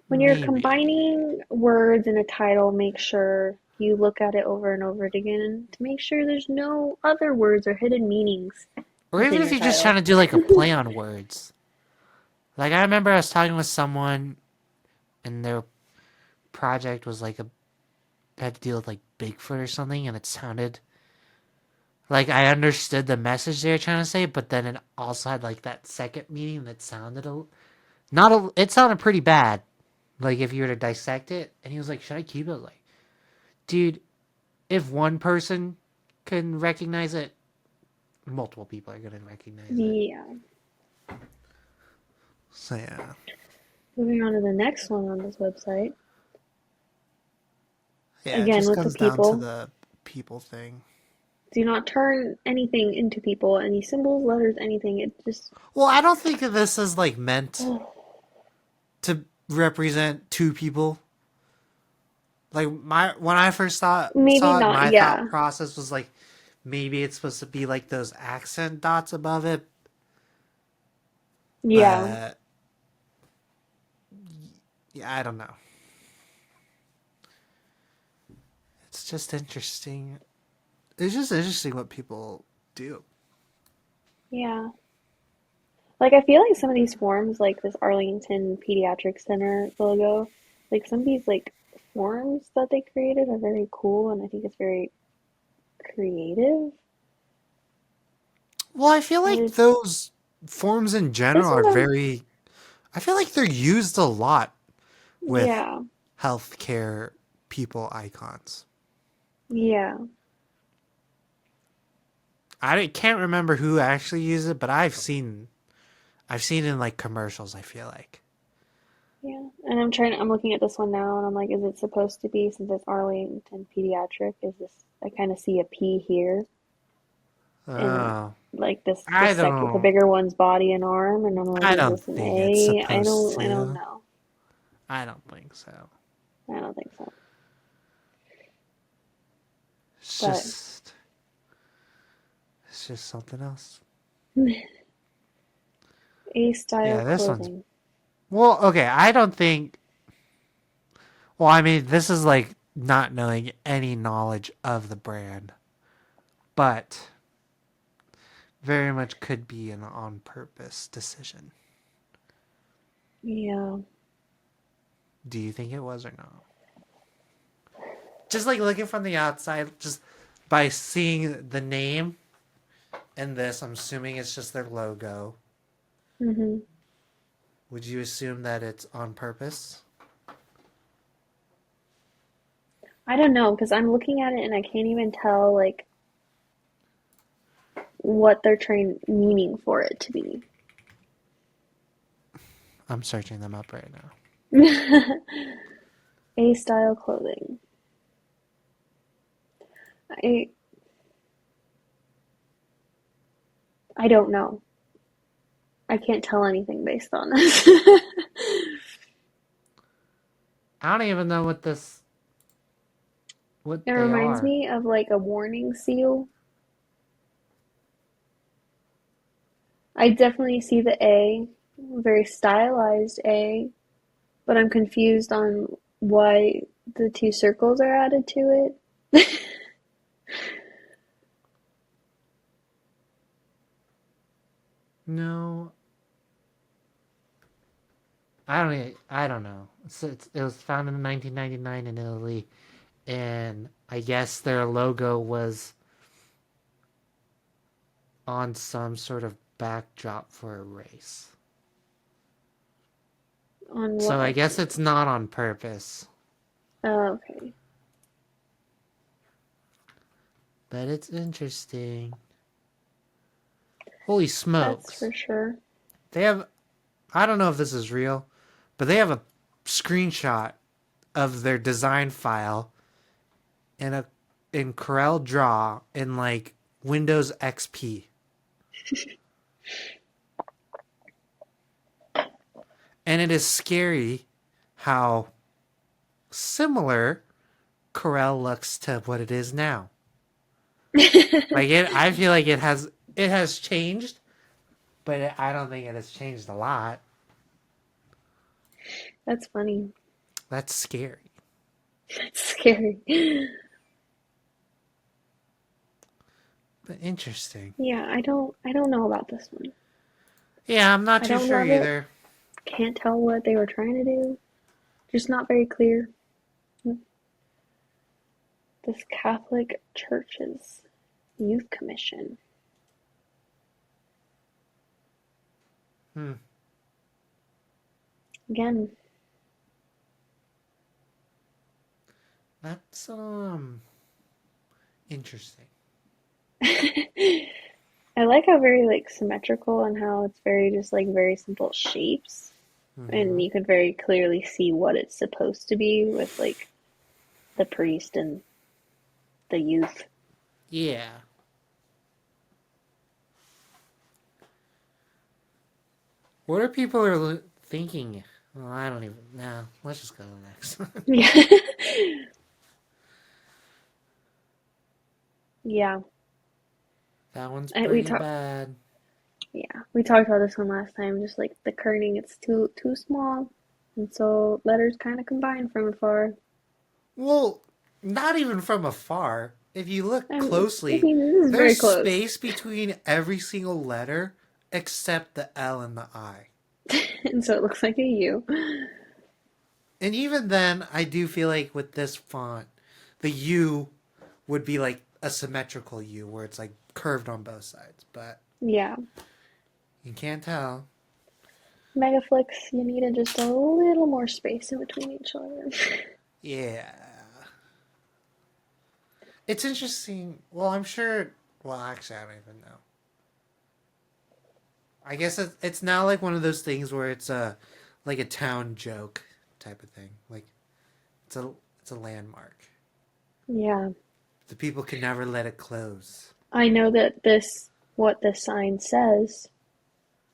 Speaker 2: When you're
Speaker 1: Maybe.
Speaker 2: combining words in a title, make sure you look at it over and over again to make sure there's no other words or hidden meanings
Speaker 1: Or even
Speaker 2: within
Speaker 1: if
Speaker 2: your
Speaker 1: you're just trying
Speaker 2: title.
Speaker 1: to do like a play on words. Like I remember I was talking with someone and their project was like a had to deal with like Bigfoot or something and it sounded like I understood the message they were trying to say, but then it also had like that second meaning that sounded not a it sounded pretty bad. Like if you were to dissect it, and he was like, "Should I keep it?" Like, dude, if one person can recognize it, multiple people are gonna recognize it.
Speaker 2: Yeah.
Speaker 1: So yeah,
Speaker 2: Moving on to the next one on this website.
Speaker 1: yeah, it
Speaker 2: Again,
Speaker 1: just
Speaker 2: with the
Speaker 1: comes down to
Speaker 2: people.
Speaker 1: the people thing.
Speaker 2: Do not turn anything into people, any symbols, letters, anything. It just
Speaker 1: Well, I don't think of this as like meant to represent two people. Like my when I first
Speaker 2: maybe
Speaker 1: saw it,
Speaker 2: not.
Speaker 1: my thought
Speaker 2: Yeah,
Speaker 1: process was like maybe it's supposed to be like those accent dots above it,
Speaker 2: yeah,
Speaker 1: but yeah, I don't know. It's just interesting. It's just interesting what people do.
Speaker 2: yeah. Like I feel like some of these forms, like this Arlington Pediatric Center logo, like some of these like forms that they created are very cool, and I think it's very creative.
Speaker 1: Well, I feel
Speaker 2: I
Speaker 1: like
Speaker 2: just
Speaker 1: those forms in
Speaker 2: there's
Speaker 1: general are
Speaker 2: some
Speaker 1: very. I feel like they're used a lot with
Speaker 2: yeah,
Speaker 1: healthcare people icons.
Speaker 2: yeah,
Speaker 1: I can't remember who actually used it, but I've seen it in like commercials. I feel like.
Speaker 2: yeah. And I'm looking at this one now, and I'm like, is it supposed to be since it's Arlington Pediatric? Is this? I kind of see a P here, and
Speaker 1: Oh,
Speaker 2: like this the
Speaker 1: I
Speaker 2: second the
Speaker 1: don't.
Speaker 2: bigger one's body and arm, and I'm like,
Speaker 1: I
Speaker 2: is
Speaker 1: don't
Speaker 2: this an
Speaker 1: think it's
Speaker 2: A?
Speaker 1: supposed
Speaker 2: I don't
Speaker 1: to.
Speaker 2: know.
Speaker 1: I don't think so.
Speaker 2: I don't think so.
Speaker 1: It's
Speaker 2: But
Speaker 1: just it's just something else.
Speaker 2: A style
Speaker 1: Yeah, this one's
Speaker 2: clothing.
Speaker 1: well. Okay, I don't think. Well, I mean, this is like not knowing any knowledge of the brand, but very much could be an on purpose decision.
Speaker 2: Yeah.
Speaker 1: Do you think it was or not? Just like looking from the outside, just by seeing the name and this, I'm assuming it's just their logo.
Speaker 2: hmm
Speaker 1: Would you assume that it's on purpose?
Speaker 2: I don't know because I'm looking at it and I can't even tell like what they're trying meaning for it to be.
Speaker 1: I'm searching them up right now.
Speaker 2: A style clothing. I I don't know. I can't tell anything based on this.
Speaker 1: I don't even know
Speaker 2: It
Speaker 1: what they
Speaker 2: reminds
Speaker 1: are.
Speaker 2: me of like a warning seal. I definitely see the A, very stylized A, but I'm confused on why the two circles are added to it.
Speaker 1: No, I don't know. It was founded in 1999 in Italy, and I guess their logo was on some sort of backdrop for a race.
Speaker 2: On
Speaker 1: So
Speaker 2: what
Speaker 1: I
Speaker 2: like
Speaker 1: guess it's not on purpose,
Speaker 2: oh, okay.
Speaker 1: but it's interesting. Holy
Speaker 2: That's
Speaker 1: smokes.
Speaker 2: for sure.
Speaker 1: They have, I don't know if this is real, but they have a screenshot of their design file in Corel Draw in like Windows XP. And it is scary how similar Corel looks to what it is now. Like I feel like it has changed, but I don't think it has changed a lot.
Speaker 2: That's funny.
Speaker 1: That's scary.
Speaker 2: That's scary.
Speaker 1: But interesting.
Speaker 2: Yeah, I don't know about this one.
Speaker 1: Yeah, I'm not
Speaker 2: I
Speaker 1: too
Speaker 2: don't
Speaker 1: sure
Speaker 2: love it.
Speaker 1: either.
Speaker 2: Can't tell what they were trying to do. Just not very clear. This Catholic Church's Youth Commission.
Speaker 1: Hmm.
Speaker 2: Again,
Speaker 1: That's interesting.
Speaker 2: I like how very like symmetrical and how it's very just like very simple shapes.
Speaker 1: Mm-hmm.
Speaker 2: And you could very clearly see what it's supposed to be with like the priest and the youth.
Speaker 1: Yeah. What are people thinking? Well, I don't even. No, let's just go to the next one.
Speaker 2: Yeah. Yeah.
Speaker 1: That one's
Speaker 2: We
Speaker 1: pretty
Speaker 2: talked.
Speaker 1: bad.
Speaker 2: Yeah, we talked about this one last time. Just like the kerning, it's too small, and so letters kind of combine from afar.
Speaker 1: Well, not even from afar. If you look
Speaker 2: I mean,
Speaker 1: closely,
Speaker 2: this is very
Speaker 1: there's
Speaker 2: close,
Speaker 1: space between every single letter except the L and the I.
Speaker 2: and so it looks like a U.
Speaker 1: And even then, I do feel like with this font, the U would be like a symmetrical U where it's like curved on both sides, but
Speaker 2: Yeah,
Speaker 1: you can't tell.
Speaker 2: Megaflix, you needed just a little more space in between each letter.
Speaker 1: Yeah. It's interesting. Well, I'm sure. Well, actually, I don't even know. I guess it's now like one of those things where it's like a town joke type of thing. Like it's a it's a landmark.
Speaker 2: Yeah,
Speaker 1: The people can never let it close.
Speaker 2: I know that what this sign says,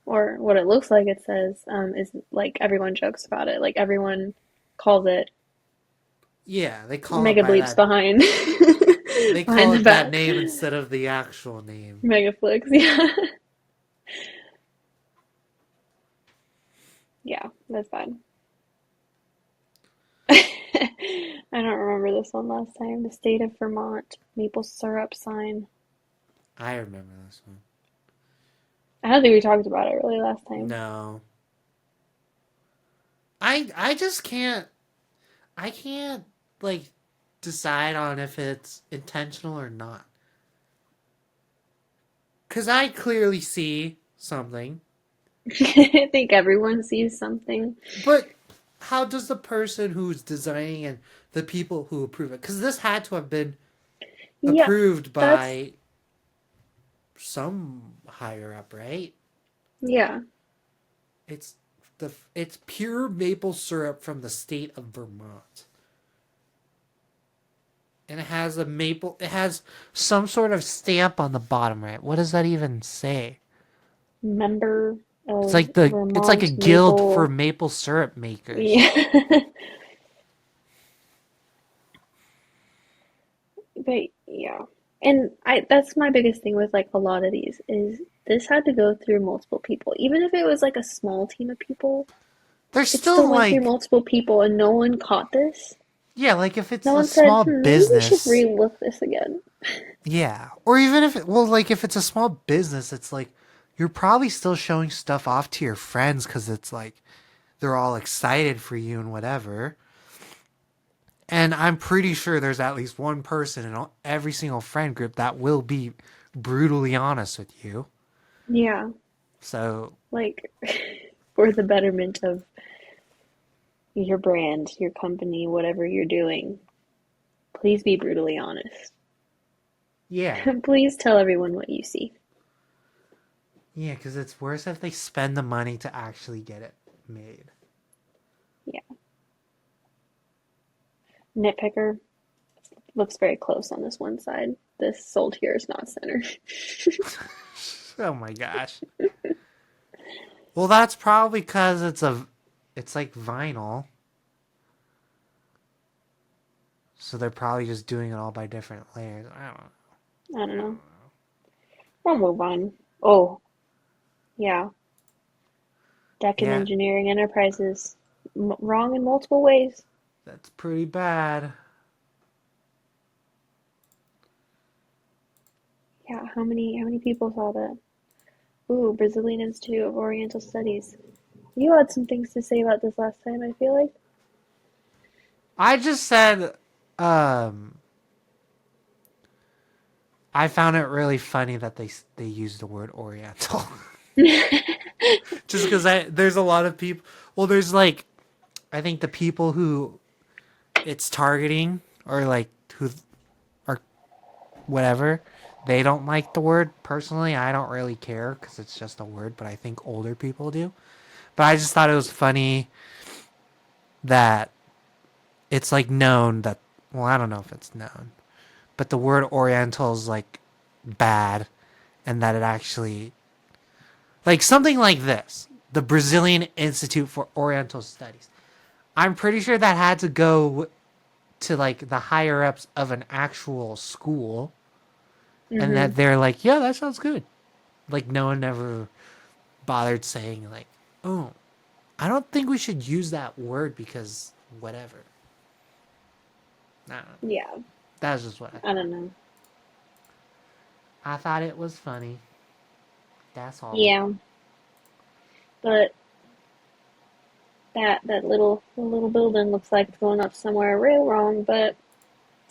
Speaker 2: or what it looks like it says, is like everyone jokes about it. Like everyone calls it
Speaker 1: Yeah, they call it
Speaker 2: Mega
Speaker 1: by
Speaker 2: bleeps
Speaker 1: that.
Speaker 2: behind
Speaker 1: They call
Speaker 2: behind the
Speaker 1: it that
Speaker 2: back.
Speaker 1: name instead of the actual name.
Speaker 2: Megaflix, yeah. Yeah, that's bad. I don't remember this one last time. The state of Vermont maple syrup sign.
Speaker 1: I remember this one.
Speaker 2: I don't think we talked about it really last time.
Speaker 1: No, I just can't. I can't like decide on if it's intentional or not. Cause I clearly see something.
Speaker 2: I think everyone sees something.
Speaker 1: But how does the person who's designing and the people who approve it? Because this had to have been
Speaker 2: Yeah,
Speaker 1: approved
Speaker 2: that's
Speaker 1: by some higher up, right?
Speaker 2: yeah.
Speaker 1: It's it's pure maple syrup from the state of Vermont, and it has a maple. It has some sort of stamp on the bottom, right? What does that even say?
Speaker 2: Member
Speaker 1: It's
Speaker 2: of
Speaker 1: like it's like a
Speaker 2: Vermont
Speaker 1: guild for
Speaker 2: Maple.
Speaker 1: maple syrup makers.
Speaker 2: Yeah. But yeah. And I that's my biggest thing with like a lot of these is this had to go through multiple people. Even if it was like a small team of people,
Speaker 1: There's
Speaker 2: it still
Speaker 1: still
Speaker 2: went through
Speaker 1: like
Speaker 2: multiple people and no one caught this.
Speaker 1: yeah, like if
Speaker 2: No
Speaker 1: it's a
Speaker 2: one said,
Speaker 1: small
Speaker 2: maybe we should
Speaker 1: business.
Speaker 2: relook this again.
Speaker 1: Yeah. Or even if, well, like if it's a small business, it's like you're probably still showing stuff off to your friends because it's like they're all excited for you and whatever. And I'm pretty sure there's at least one person in every single friend group that will be brutally honest with you.
Speaker 2: Yeah,
Speaker 1: So,
Speaker 2: like for the betterment of your brand, your company, whatever you're doing, please be brutally honest.
Speaker 1: yeah.
Speaker 2: Please tell everyone what you see.
Speaker 1: Yeah, because it's worse if they spend the money to actually get it made.
Speaker 2: Yeah. Nitpicker looks very close on this one side. This sold here is not centered.
Speaker 1: Oh my gosh. Well, that's probably because it's like vinyl. So they're probably just doing it all by different layers. I don't know.
Speaker 2: I don't know. We'll move on. Oh, yeah. Deccan
Speaker 1: Yeah,
Speaker 2: Engineering Enterprises. Wrong in multiple ways.
Speaker 1: that's pretty bad.
Speaker 2: Yeah, how many people saw that? Ooh, Brazilian Institute of Oriental Studies. You had some things to say about this last time, I feel like.
Speaker 1: I just said, um, I found it really funny that they used the word Oriental, just because there's a lot of people. Well, there's like I think the people who it's targeting or like who are whatever. They don't like the word. Personally, I don't really care because it's just a word, but I think older people do. But I just thought it was funny that it's like known that, well, I don't know if it's known, but the word Oriental is like bad and that it actually, like something like this. the Brazilian Institute for Oriental Studies. I'm pretty sure that had to go to like the higher ups of an actual school, and
Speaker 2: Mm-hmm.
Speaker 1: that they're like, yeah, that sounds good. Like no one ever bothered saying like, oh, I don't think we should use that word because whatever. Nah,
Speaker 2: Yeah.
Speaker 1: that's just what I
Speaker 2: I
Speaker 1: thought.
Speaker 2: don't know.
Speaker 1: I thought it was funny. That's all.
Speaker 2: Yeah. But that little building looks like it's going up somewhere real wrong, but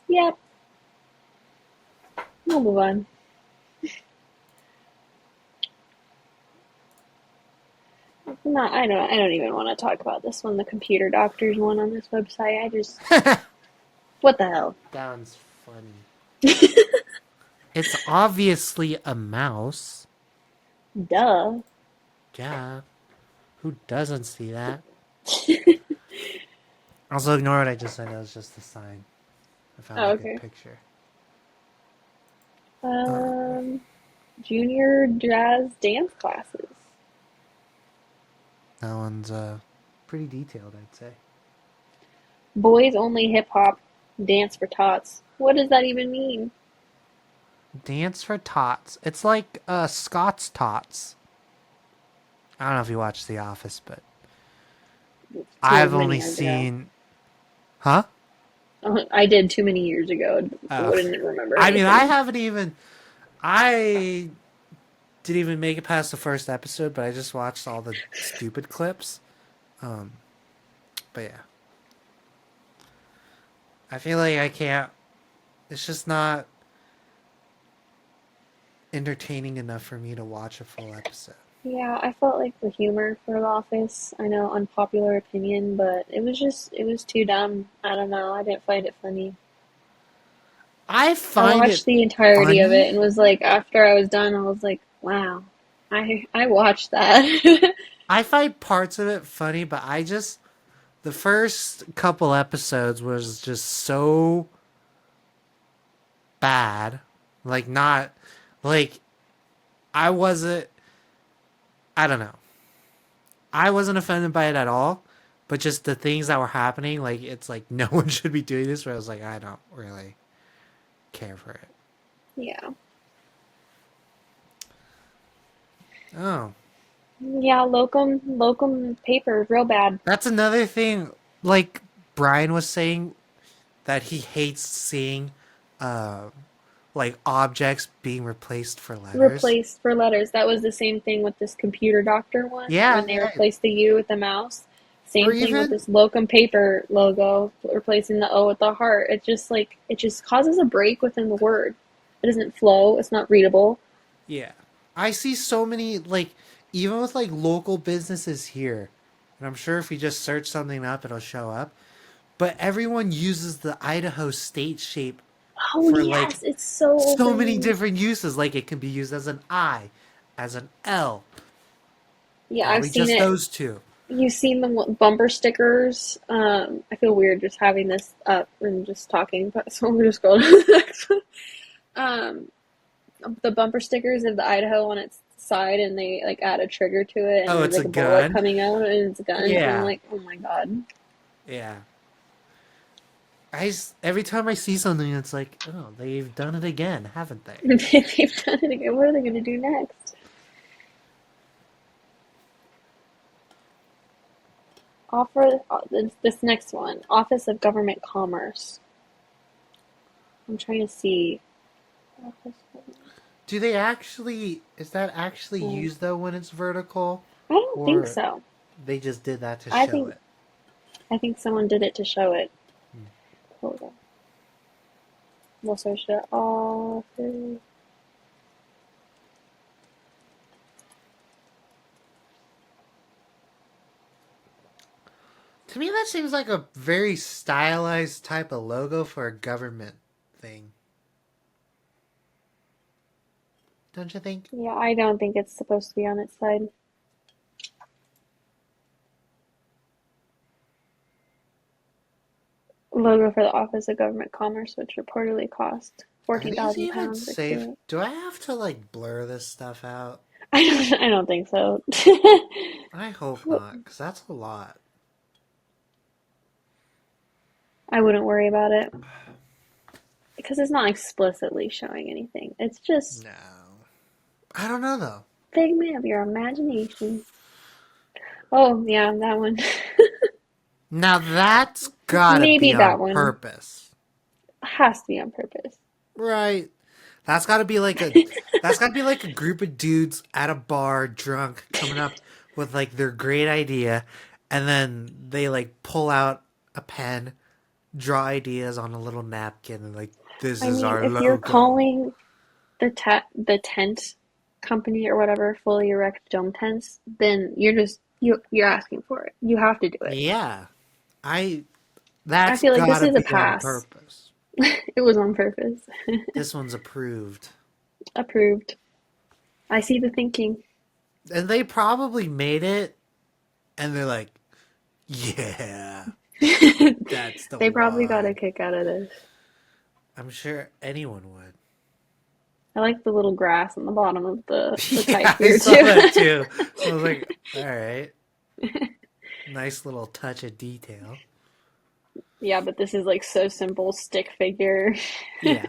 Speaker 2: yeah, we'll move on. Not I don't even want to talk about this one, the computer doctors one on this website. I just what the hell?
Speaker 1: That one's funny. It's obviously a mouse.
Speaker 2: Duh.
Speaker 1: Yeah. Who doesn't see that? Also, ignore what I just said. That was just a sign. I found
Speaker 2: Oh,
Speaker 1: a good
Speaker 2: okay.
Speaker 1: picture.
Speaker 2: Um Junior jazz dance classes.
Speaker 1: That one's pretty detailed, I'd say.
Speaker 2: Boys only hip hop dance for tots. What does that even mean?
Speaker 1: Dance for Tots. It's like Scott's Tots. I don't know if you watched The Office, but
Speaker 2: Too
Speaker 1: I've
Speaker 2: many
Speaker 1: only
Speaker 2: years ago.
Speaker 1: seen. Huh?
Speaker 2: I did too many years ago.
Speaker 1: Oh.
Speaker 2: Wouldn't remember
Speaker 1: I mean, I
Speaker 2: anything.
Speaker 1: haven't even. I didn't even make it past the first episode, but I just watched all the stupid clips. Um, but yeah. I feel like I can't. It's just not entertaining enough for me to watch a full episode.
Speaker 2: Yeah, I felt like the humor for The Office, I know, unpopular opinion, but it was too dumb. I don't know. I didn't find it funny.
Speaker 1: I
Speaker 2: I
Speaker 1: find it
Speaker 2: watched the entirety of it
Speaker 1: funny.
Speaker 2: and was like, after I was done, I was like, wow, I watched that.
Speaker 1: I find parts of it funny, but I just the first couple episodes was just so bad. Like not like I wasn't I don't know. I wasn't offended by it at all, but just the things that were happening, like it's like no one should be doing this. Where I was like, I don't really care for it.
Speaker 2: Yeah.
Speaker 1: Oh,
Speaker 2: Yeah, locum paper, real bad.
Speaker 1: that's another thing. Like Brian was saying that he hates seeing, uh, like objects being replaced for letters.
Speaker 2: Replaced for letters. That was the same thing with this computer doctor one
Speaker 1: Yeah,
Speaker 2: when they
Speaker 1: yeah.
Speaker 2: replaced the U with the mouse.
Speaker 1: Or
Speaker 2: Same thing with
Speaker 1: even
Speaker 2: this locum paper logo, replacing the O with the heart. It just like it just causes a break within the word. It doesn't flow. It's not readable.
Speaker 1: yeah. I see so many like even with like local businesses here, and I'm sure if we just search something up, it'll show up. But everyone uses the Idaho state shape
Speaker 2: Oh
Speaker 1: for like
Speaker 2: yes, it's so
Speaker 1: so many
Speaker 2: overused.
Speaker 1: different uses. Like it can be used as an I, as an L.
Speaker 2: Yeah, I've
Speaker 1: Probably
Speaker 2: seen
Speaker 1: just
Speaker 2: it.
Speaker 1: those two.
Speaker 2: You've seen the bumper stickers. I feel weird just having this up and just talking, but so we'll just go to the next one. Um, the bumper stickers of the Idaho on its side, and they like add a trigger to it, and
Speaker 1: Oh,
Speaker 2: there's
Speaker 1: it's a
Speaker 2: like a bullet
Speaker 1: gun.
Speaker 2: coming out, and it's a gun. And I'm
Speaker 1: Yeah,
Speaker 2: like, oh my god.
Speaker 1: yeah. Every time I see something, it's like, oh, they've done it again, haven't they?
Speaker 2: They've done it again. What are they going to do next? Offer this next one, Office of Government Commerce. I'm trying to see. Office of-
Speaker 1: Do they actually? Is that actually
Speaker 2: oh,
Speaker 1: used though when it's vertical,
Speaker 2: I don't think
Speaker 1: or
Speaker 2: so.
Speaker 1: they just did that to
Speaker 2: I
Speaker 1: show
Speaker 2: think
Speaker 1: it?
Speaker 2: I think someone did it to show it.
Speaker 1: Hmm.
Speaker 2: Hold on. We'll search it. Office.
Speaker 1: To me, that seems like a very stylized type of logo for a government thing. Don't you think?
Speaker 2: Yeah, I don't think it's supposed to be on its side. Logo for the Office of Government Commerce, which reportedly cost
Speaker 1: Are
Speaker 2: fourteen
Speaker 1: these
Speaker 2: thousand
Speaker 1: even
Speaker 2: pounds to
Speaker 1: safe?
Speaker 2: create.
Speaker 1: Do I have to like blur this stuff out?
Speaker 2: I don't think so.
Speaker 1: I hope not, because that's a lot.
Speaker 2: I wouldn't worry about it because it's not explicitly showing anything. It's just
Speaker 1: No. I don't know, though.
Speaker 2: figment of your imagination. Oh, yeah, that one.
Speaker 1: Now that's gotta
Speaker 2: Maybe
Speaker 1: be
Speaker 2: that
Speaker 1: on
Speaker 2: one
Speaker 1: purpose.
Speaker 2: has to be on purpose.
Speaker 1: Right. That's gotta be like a group of dudes at a bar drunk coming up with like their great idea, and then they like pull out a pen, draw ideas on a little napkin, and like, this
Speaker 2: I
Speaker 1: is
Speaker 2: mean,
Speaker 1: our
Speaker 2: if you're
Speaker 1: logo.
Speaker 2: calling the tent company or whatever fully erect dome tents, then you're asking for it. You have to do it.
Speaker 1: Yeah. I
Speaker 2: I
Speaker 1: That's
Speaker 2: feel like this
Speaker 1: gotta
Speaker 2: is a
Speaker 1: be on
Speaker 2: pass.
Speaker 1: purpose.
Speaker 2: It was on purpose.
Speaker 1: This one's approved.
Speaker 2: Approved. I see the thinking.
Speaker 1: And they probably made it and they're like, yeah, that's the
Speaker 2: They probably got a
Speaker 1: one.
Speaker 2: kick out of this.
Speaker 1: I'm sure anyone would.
Speaker 2: I like the little grass on the bottom of the type
Speaker 1: Yeah, I
Speaker 2: here
Speaker 1: saw
Speaker 2: too.
Speaker 1: that too. I was like, all right. Nice little touch of detail.
Speaker 2: Yeah, but this is like so simple stick figure.
Speaker 1: Yeah.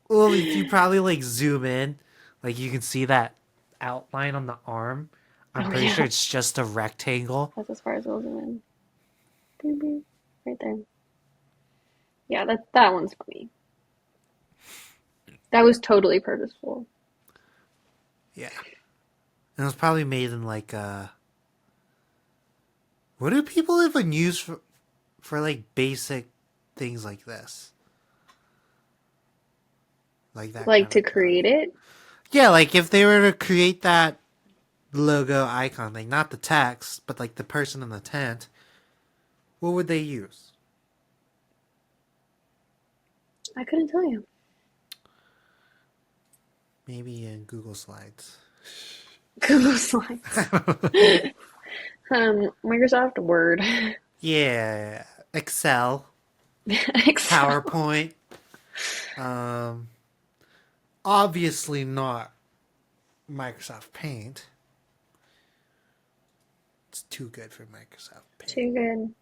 Speaker 1: Well, if you probably like zoom in, like you can see that outline on the arm. I'm
Speaker 2: Oh
Speaker 1: pretty
Speaker 2: yeah,
Speaker 1: sure it's just a rectangle.
Speaker 2: that's as far as we'll zoom in. Boop, boop. Right there. Yeah, that one's funny. That was totally purposeful.
Speaker 1: Yeah. And it was probably made in like what do people even use for like basic things like this? Like that
Speaker 2: Like
Speaker 1: kind
Speaker 2: to
Speaker 1: of drawing.
Speaker 2: create it.
Speaker 1: Yeah, like if they were to create that logo icon thing, not the text, but like the person in the tent, what would they use?
Speaker 2: I couldn't tell you.
Speaker 1: Maybe in Google Slides.
Speaker 2: Google Slides. Microsoft Word.
Speaker 1: Yeah, Excel,
Speaker 2: Excel.
Speaker 1: PowerPoint. Um, Obviously not Microsoft Paint. It's too good for Microsoft Paint.
Speaker 2: Too good.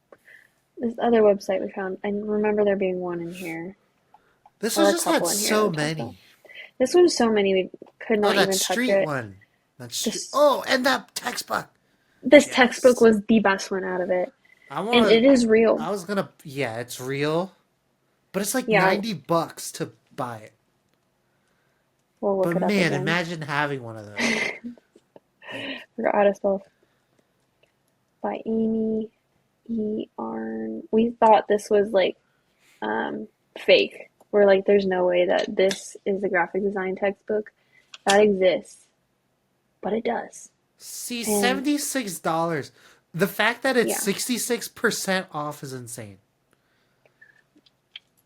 Speaker 2: This other website we found, I remember there being one in here,
Speaker 1: This
Speaker 2: or
Speaker 1: was
Speaker 2: a
Speaker 1: just had
Speaker 2: couple in here that
Speaker 1: so
Speaker 2: we talked about.
Speaker 1: many.
Speaker 2: This one's so many we could
Speaker 1: Oh,
Speaker 2: not
Speaker 1: that
Speaker 2: even touch
Speaker 1: street
Speaker 2: it.
Speaker 1: one. That street.
Speaker 2: This
Speaker 1: Oh, and that textbook.
Speaker 2: this textbook
Speaker 1: Yes.
Speaker 2: was the best one out of it,
Speaker 1: I
Speaker 2: and
Speaker 1: want
Speaker 2: it
Speaker 1: to.
Speaker 2: is real.
Speaker 1: I was gonna. Yeah, it's real, but it's like
Speaker 2: Yeah,
Speaker 1: $90 to buy it.
Speaker 2: we'll look
Speaker 1: But
Speaker 2: it up
Speaker 1: man,
Speaker 2: again.
Speaker 1: imagine having one of those.
Speaker 2: Forgot how to spell by Amy E. Arn. We thought this was like fake. We're like, there's no way that this is a graphic design textbook that exists, but it does.
Speaker 1: See,
Speaker 2: And
Speaker 1: $76. The fact that it's
Speaker 2: yeah,
Speaker 1: 66% off is insane.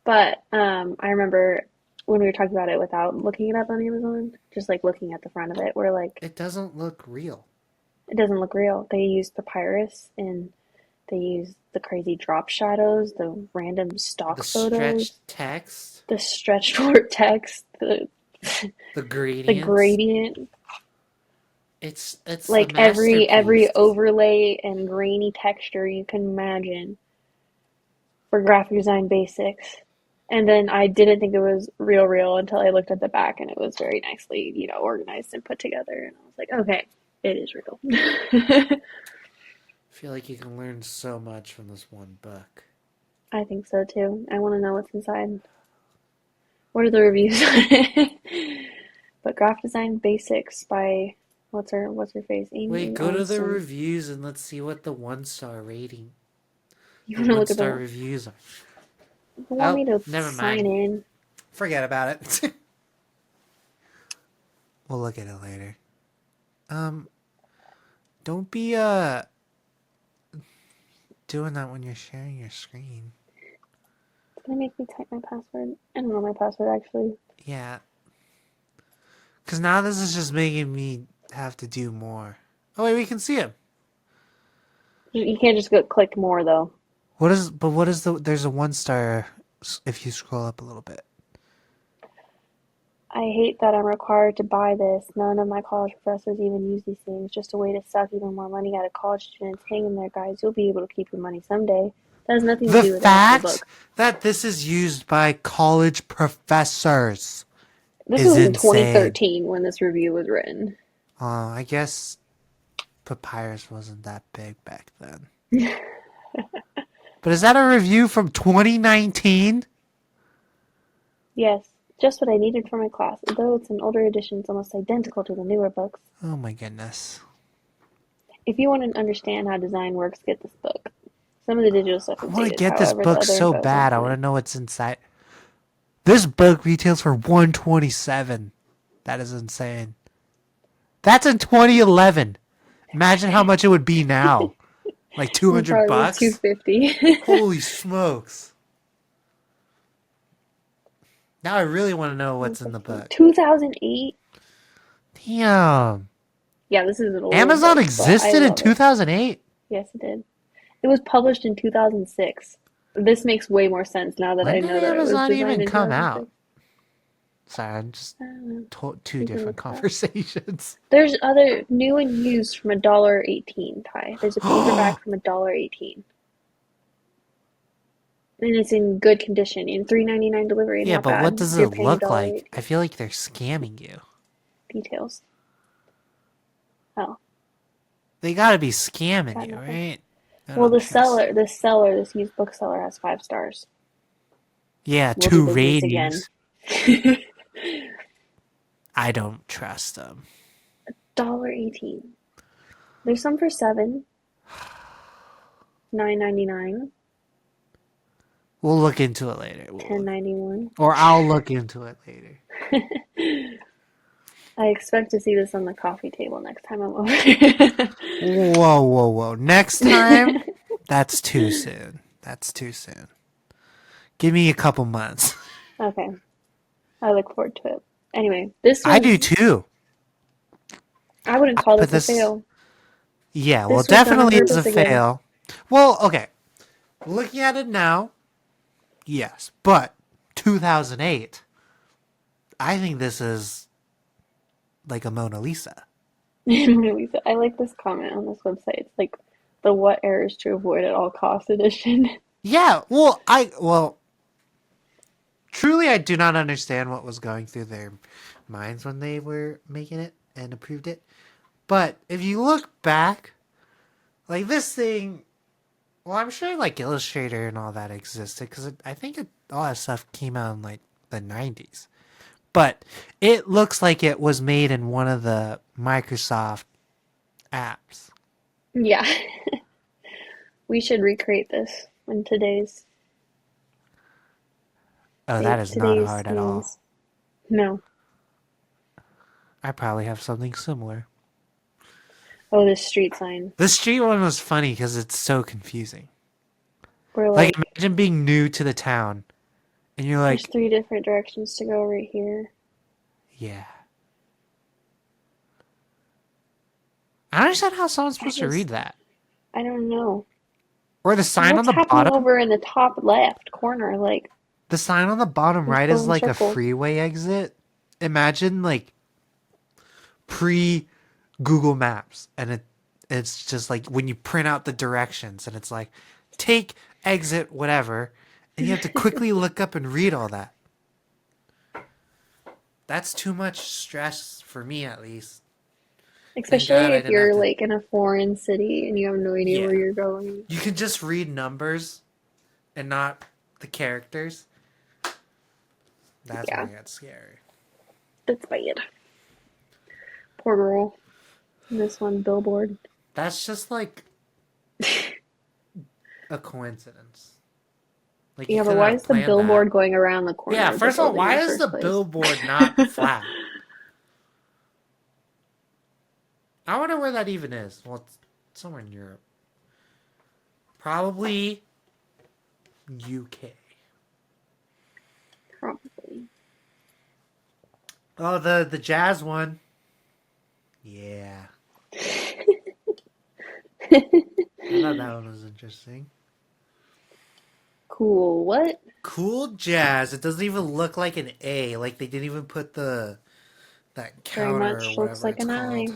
Speaker 2: but I remember when we were talking about it without looking it up on Amazon, just like looking at the front of it, we're like,
Speaker 1: It doesn't look real.
Speaker 2: it doesn't look real. They used papyrus and they used the crazy drop shadows, the random
Speaker 1: The
Speaker 2: stock photos,
Speaker 1: stretched text,
Speaker 2: the stretched word text,
Speaker 1: the
Speaker 2: the
Speaker 1: gradients.
Speaker 2: gradient,
Speaker 1: It's a
Speaker 2: like every
Speaker 1: masterpiece.
Speaker 2: overlay and grainy texture you can imagine for graphic design basics. And then I didn't think it was real until I looked at the back and it was very nicely, organized and put together. And I was like, okay, it is real.
Speaker 1: I feel like you can learn so much from this one book.
Speaker 2: I think so too. I want to know what's inside. What are the reviews on it? But graphic design basics by what's her face?
Speaker 1: Wait,
Speaker 2: Amy
Speaker 1: go to the
Speaker 2: Arnson.
Speaker 1: reviews and let's see what the 1-star rating,
Speaker 2: You
Speaker 1: the
Speaker 2: want to
Speaker 1: one
Speaker 2: look at
Speaker 1: star
Speaker 2: the
Speaker 1: reviews are.
Speaker 2: you want
Speaker 1: Oh,
Speaker 2: me to
Speaker 1: never
Speaker 2: sign
Speaker 1: mind.
Speaker 2: in?
Speaker 1: Forget about it. We'll look at it later. Um, don't be doing that when you're sharing your screen.
Speaker 2: It's gonna make me type my password. I don't know my password actually.
Speaker 1: Yeah, because now this is just making me have to do more. Oh wait, we can see him.
Speaker 2: You can't just go click more though.
Speaker 1: What is the? There's a 1-star if you scroll up a little bit.
Speaker 2: I hate that I'm required to buy this. None of my college professors even use these things. Just a way to suck even more money out of college students. Hang in there, guys. You'll be able to keep your money someday. That has nothing to
Speaker 1: The
Speaker 2: do with the actual
Speaker 1: fact
Speaker 2: book.
Speaker 1: that this is used by college professors
Speaker 2: This
Speaker 1: is
Speaker 2: was in
Speaker 1: insane.
Speaker 2: 2013 when this review was written.
Speaker 1: I guess papyrus wasn't that big back then. But is that a review from 2019?
Speaker 2: Yes, just what I needed for my class. Although it's an older edition, it's almost identical to the newer books.
Speaker 1: Oh my goodness.
Speaker 2: If you want to understand how design works, get this book. Some of the digital stuff
Speaker 1: I
Speaker 2: is
Speaker 1: want to
Speaker 2: dated,
Speaker 1: get this
Speaker 2: however, the
Speaker 1: book
Speaker 2: other
Speaker 1: so
Speaker 2: info is on
Speaker 1: bad. I want to
Speaker 2: point.
Speaker 1: know what's inside. This book retails for $127. That is insane. That's in 2011. Imagine how much it would be now. Like 200
Speaker 2: Probably worth
Speaker 1: bucks?
Speaker 2: $250.
Speaker 1: Holy smokes. Now I really want to know what's in the book.
Speaker 2: 2008?
Speaker 1: Damn.
Speaker 2: Yeah, this is an old
Speaker 1: Amazon
Speaker 2: book, but I
Speaker 1: existed in
Speaker 2: love it.
Speaker 1: 2008?
Speaker 2: Yes, it did. It was published in 2006. This makes way more sense now that
Speaker 1: When
Speaker 2: I
Speaker 1: did
Speaker 2: know that it was
Speaker 1: Amazon
Speaker 2: designed
Speaker 1: even
Speaker 2: in
Speaker 1: come
Speaker 2: 2006.
Speaker 1: out? Sorry, I'm just
Speaker 2: I don't know.
Speaker 1: two
Speaker 2: You can
Speaker 1: different
Speaker 2: look it up.
Speaker 1: conversations.
Speaker 2: There's other new and used from $1.18, Ty. There's a paperback from $1.18. And it's in good condition. In $3.99 delivery,
Speaker 1: Yeah,
Speaker 2: not
Speaker 1: but what
Speaker 2: bad.
Speaker 1: does
Speaker 2: If you're
Speaker 1: it
Speaker 2: paying
Speaker 1: look
Speaker 2: $1.08.
Speaker 1: like? I feel like they're scamming you.
Speaker 2: Details. Oh,
Speaker 1: They gotta be scamming
Speaker 2: got
Speaker 1: you,
Speaker 2: nothing.
Speaker 1: right? I
Speaker 2: Well,
Speaker 1: don't trust them.
Speaker 2: this used bookseller has 5 stars.
Speaker 1: Yeah,
Speaker 2: We'll do
Speaker 1: 2
Speaker 2: business again.
Speaker 1: ratings. I don't trust them.
Speaker 2: $1.18. There's some for 7. $9.99.
Speaker 1: We'll look into it later.
Speaker 2: $10.91.
Speaker 1: Or I'll look into it later.
Speaker 2: I expect to see this on the coffee table next time I'm over.
Speaker 1: Whoa. Next time? That's too soon. That's too soon. Give me a couple months.
Speaker 2: Okay. I look forward to it. Anyway, this
Speaker 1: I do
Speaker 2: was,
Speaker 1: too.
Speaker 2: I wouldn't call
Speaker 1: But
Speaker 2: this a
Speaker 1: this,
Speaker 2: fail.
Speaker 1: yeah, well,
Speaker 2: This was done on
Speaker 1: definitely is a
Speaker 2: purpose again.
Speaker 1: fail. Well, okay. Looking at it now, yes. But 2008, I think this is like a Mona Lisa.
Speaker 2: Mona Lisa. I like this comment on this website. It's like the what errors to avoid at all costs edition.
Speaker 1: Yeah, truly, I do not understand what was going through their minds when they were making it and approved it. But if you look back, like this thing, well, I'm sure like Illustrator and all that existed because I think all that stuff came out in like the 90s. But it looks like it was made in one of the Microsoft apps.
Speaker 2: Yeah. We should recreate this in
Speaker 1: Oh, that is not
Speaker 2: today's
Speaker 1: hard at all.
Speaker 2: themes. No.
Speaker 1: I probably have something similar.
Speaker 2: Oh, this street sign.
Speaker 1: The street one was funny because it's so confusing.
Speaker 2: We're
Speaker 1: Like,
Speaker 2: like,
Speaker 1: imagine being new to the town and you're
Speaker 2: there's
Speaker 1: like,
Speaker 2: 3 different directions to go right here.
Speaker 1: yeah. I don't understand how someone's supposed to read that.
Speaker 2: I don't know.
Speaker 1: Or the sign on
Speaker 2: What's
Speaker 1: the
Speaker 2: happening
Speaker 1: bottom.
Speaker 2: over in the top left corner? Like,
Speaker 1: The sign on the bottom
Speaker 2: it's
Speaker 1: right is
Speaker 2: going
Speaker 1: like a
Speaker 2: circles.
Speaker 1: freeway exit. Imagine like pre Google Maps and it's just like when you print out the directions and it's like take exit whatever and you have to quickly look up and read all that. That's too much stress for me at least. Thank God
Speaker 2: Especially
Speaker 1: I
Speaker 2: if
Speaker 1: didn't have
Speaker 2: you're
Speaker 1: to.
Speaker 2: like in a foreign city and you have no idea where
Speaker 1: Yeah.
Speaker 2: you're going.
Speaker 1: You can just read numbers and not the characters. That's
Speaker 2: Yeah,
Speaker 1: when it gets scary.
Speaker 2: that's bad. Poor girl. This one, billboard.
Speaker 1: That's just like a coincidence. Like you
Speaker 2: Yeah, but
Speaker 1: could
Speaker 2: why
Speaker 1: have
Speaker 2: is the
Speaker 1: planned that.
Speaker 2: billboard going around the corner
Speaker 1: Yeah,
Speaker 2: of the
Speaker 1: first of all,
Speaker 2: building in
Speaker 1: why
Speaker 2: the
Speaker 1: is
Speaker 2: first
Speaker 1: the
Speaker 2: place?
Speaker 1: billboard not flat? I wonder where that even is. Well, it's somewhere in Europe. Probably UK.
Speaker 2: Probably.
Speaker 1: Oh, the jazz one. Yeah. I thought that one was interesting.
Speaker 2: Cool. What?
Speaker 1: Cool Jazz. It doesn't even look like an A. Like they didn't even put that
Speaker 2: Very
Speaker 1: counter or
Speaker 2: much looks
Speaker 1: whatever
Speaker 2: like
Speaker 1: it's
Speaker 2: an
Speaker 1: called.
Speaker 2: eye.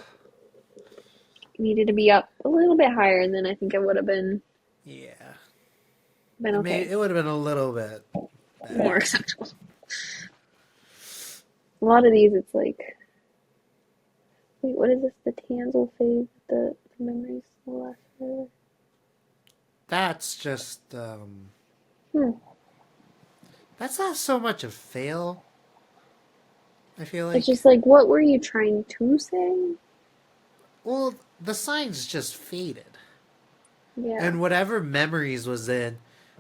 Speaker 2: Needed to be up a little bit higher, and then I think it would have
Speaker 1: Yeah.
Speaker 2: been okay.
Speaker 1: It would have been a little bit
Speaker 2: More
Speaker 1: better.
Speaker 2: acceptable. A lot of these, it's like, wait, what is this? The tans will fade, the memories will last forever.
Speaker 1: That's just
Speaker 2: Hmm.
Speaker 1: that's not so much a fail. I feel
Speaker 2: It's
Speaker 1: like.
Speaker 2: just like, what were you trying to say?
Speaker 1: Well, the signs just faded.
Speaker 2: Yeah,
Speaker 1: And whatever memories was in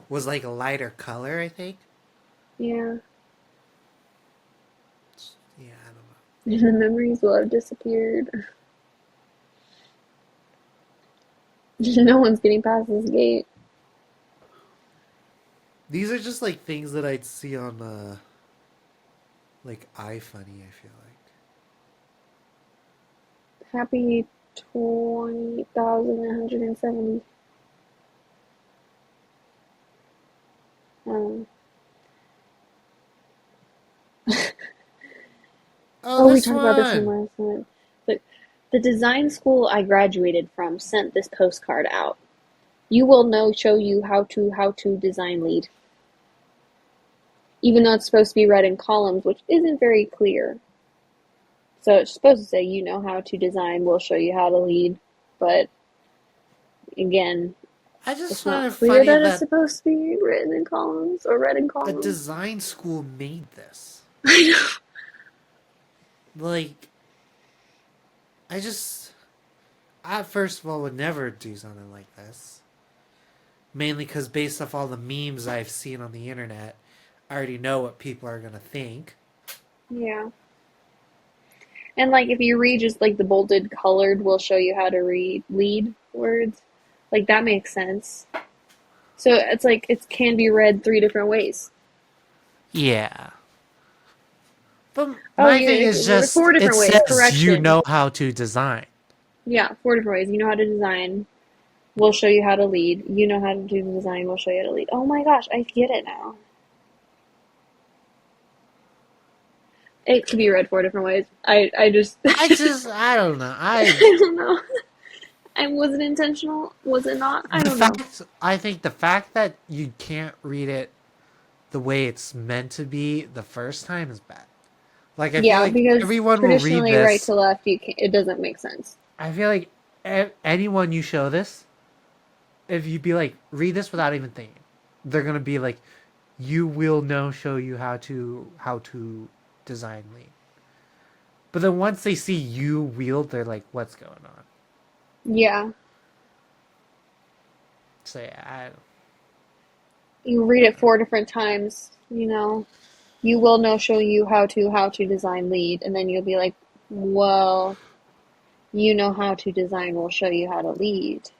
Speaker 1: was like a lighter color, I think.
Speaker 2: yeah.
Speaker 1: Yeah, I don't know.
Speaker 2: The memories will have disappeared. No one's getting past this gate.
Speaker 1: These are just like things that I'd see on like iFunny, I feel like.
Speaker 2: Happy 20,170. Um,
Speaker 1: Oh,
Speaker 2: oh, we
Speaker 1: this
Speaker 2: talked about this one
Speaker 1: one.
Speaker 2: last time. But the design school I graduated from sent this postcard out. You will know, show you how to design lead. Even though it's supposed to be read in columns, which isn't very clear. So it's supposed to say, you know how to design, we'll show you how to lead. But again,
Speaker 1: I just
Speaker 2: it's
Speaker 1: find
Speaker 2: not
Speaker 1: it
Speaker 2: clear
Speaker 1: funny
Speaker 2: that it's
Speaker 1: that
Speaker 2: supposed to be written in columns or read in
Speaker 1: a
Speaker 2: columns.
Speaker 1: design school made this.
Speaker 2: I know.
Speaker 1: Like, I just, I first of all would never do something like this. Mainly because based off all the memes I've seen on the internet, I already know what people are gonna think.
Speaker 2: Yeah. And like if you read just like the bolded colored will show you how to read lead words. Like that makes sense. So it's like it can be read three different ways.
Speaker 1: Yeah. But
Speaker 2: Oh,
Speaker 1: my thing
Speaker 2: yeah,
Speaker 1: is just,
Speaker 2: four
Speaker 1: it
Speaker 2: different ways.
Speaker 1: says you
Speaker 2: Correction.
Speaker 1: know how to design.
Speaker 2: Yeah, four different ways. You know how to design. We'll show you how to lead. You know how to do the design. We'll show you how to lead. Oh my gosh, I get it now. It can be read four different ways. I just
Speaker 1: I don't know.
Speaker 2: I don't know. And was it intentional? Was it not? I don't know.
Speaker 1: I think the fact that you can't read it the way it's meant to be the first time is bad. Like, I feel
Speaker 2: Yeah,
Speaker 1: like
Speaker 2: because
Speaker 1: everyone will read
Speaker 2: traditionally right
Speaker 1: this.
Speaker 2: to left, it doesn't make sense.
Speaker 1: I feel like anyone you show this, if you be like, read this without even thinking, they're gonna be like, you will know, show you how to design lean. But then once they see you wield, they're like, what's going on?
Speaker 2: Yeah,
Speaker 1: So yeah,
Speaker 2: you read it four different times. You will know, show you how to design lead, and then you'll be like, well, you know how to design. We'll show you how to lead,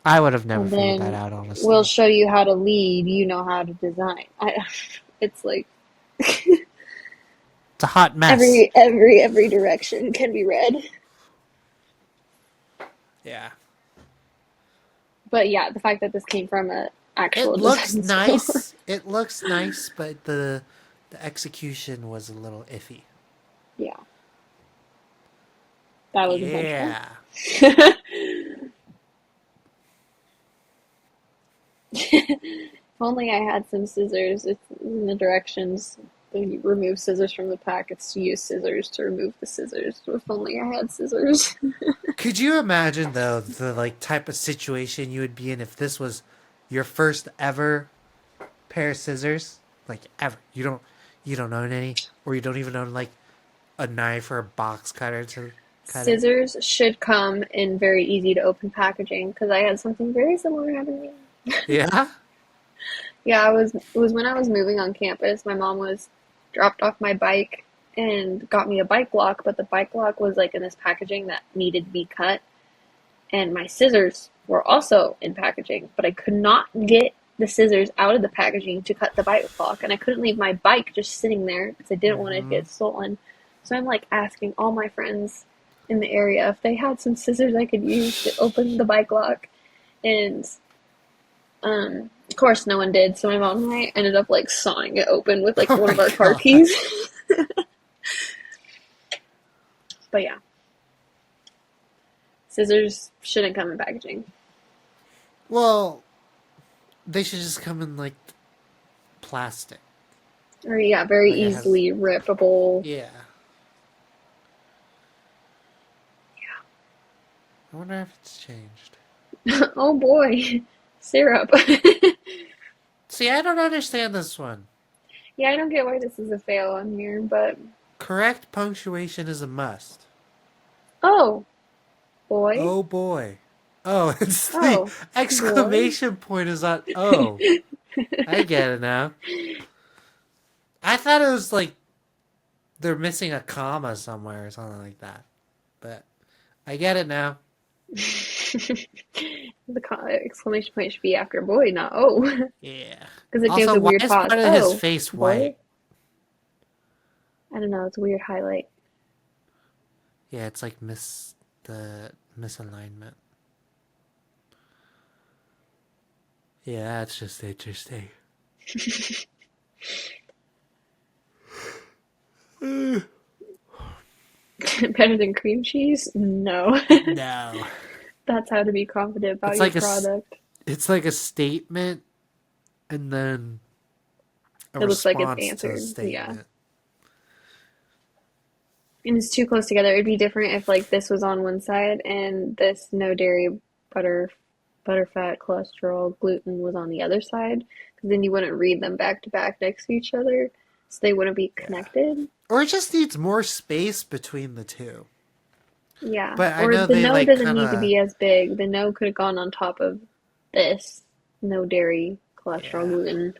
Speaker 1: I would have never
Speaker 2: and
Speaker 1: figured that
Speaker 2: then
Speaker 1: out,
Speaker 2: we'll
Speaker 1: honestly.
Speaker 2: show you how to lead. You know how to design. It's like
Speaker 1: It's a hot mess.
Speaker 2: every direction can be read.
Speaker 1: Yeah.
Speaker 2: But yeah, the fact that this came from an
Speaker 1: It
Speaker 2: actual
Speaker 1: looks
Speaker 2: design school.
Speaker 1: nice. It looks nice, but the execution was a little iffy.
Speaker 2: Yeah, that was intentional.
Speaker 1: Yeah.
Speaker 2: If only I had some scissors. It's in the directions. When you remove scissors from the pack, it's to use scissors to remove the scissors. If only I had scissors.
Speaker 1: Could you imagine though the like type of situation you would be in if this was your first ever pair of scissors? Like ever. You don't own any, or you don't even own like a knife or a box cutter to cut it.
Speaker 2: Scissors should come in very easy to open packaging because I had something very similar happen to me.
Speaker 1: Yeah?
Speaker 2: Yeah, it was when I was moving on campus. My mom was dropped off my bike and got me a bike lock, but the bike lock was like in this packaging that needed to be cut, and my scissors were also in packaging, but I could not get the scissors out of the packaging to cut the bike lock, and I couldn't leave my bike just sitting there because I didn't want it to
Speaker 1: Mm-hmm.
Speaker 2: get stolen. So I'm like asking all my friends in the area if they had some scissors I could use to open the bike lock, and Of course, no one did. So my mom and I ended up like sawing it open with like
Speaker 1: Oh
Speaker 2: one
Speaker 1: my
Speaker 2: of our car
Speaker 1: god.
Speaker 2: keys. But yeah, scissors shouldn't come in packaging.
Speaker 1: Well, they should just come in like plastic.
Speaker 2: Or yeah, very
Speaker 1: Like it has.
Speaker 2: easily rippable.
Speaker 1: Yeah. I wonder if it's changed.
Speaker 2: Oh boy, syrup.
Speaker 1: See, I don't understand this one.
Speaker 2: Yeah, I don't get why this is a fail on here, but
Speaker 1: Correct punctuation is a must.
Speaker 2: oh boy,
Speaker 1: Oh boy. Oh, it's the
Speaker 2: oh boy.
Speaker 1: exclamation point is on. Oh, I get it now. I thought it was like they're missing a comma somewhere or something like that. But I get it now.
Speaker 2: The exclamation point should be after boy, not oh,
Speaker 1: Yeah.
Speaker 2: because it gives
Speaker 1: Also,
Speaker 2: a
Speaker 1: why
Speaker 2: weird
Speaker 1: is
Speaker 2: pause.
Speaker 1: part of his
Speaker 2: Oh
Speaker 1: face
Speaker 2: boy,
Speaker 1: white?
Speaker 2: I don't know. It's a weird highlight.
Speaker 1: Yeah, it's like the misalignment. Yeah, that's just interesting.
Speaker 2: Better than cream cheese? No.
Speaker 1: No.
Speaker 2: That's how to be confident about
Speaker 1: It's
Speaker 2: your
Speaker 1: like
Speaker 2: product.
Speaker 1: it's like a statement and then a
Speaker 2: It looks like it's
Speaker 1: response to a
Speaker 2: answered. Yeah.
Speaker 1: statement.
Speaker 2: And it's too close together. It'd be different if like this was on one side and this no dairy, butter, butterfat, cholesterol, gluten was on the other side. Because then you wouldn't read them back to back next to each other. So they wouldn't be
Speaker 1: Yeah.
Speaker 2: connected.
Speaker 1: Or it just needs more space between the two.
Speaker 2: Yeah.
Speaker 1: But I
Speaker 2: Or
Speaker 1: know
Speaker 2: the
Speaker 1: they
Speaker 2: no
Speaker 1: like
Speaker 2: doesn't
Speaker 1: kind
Speaker 2: need to
Speaker 1: of
Speaker 2: be as big. The no could have gone on top of this. No dairy, cholesterol,
Speaker 1: yeah.
Speaker 2: gluten.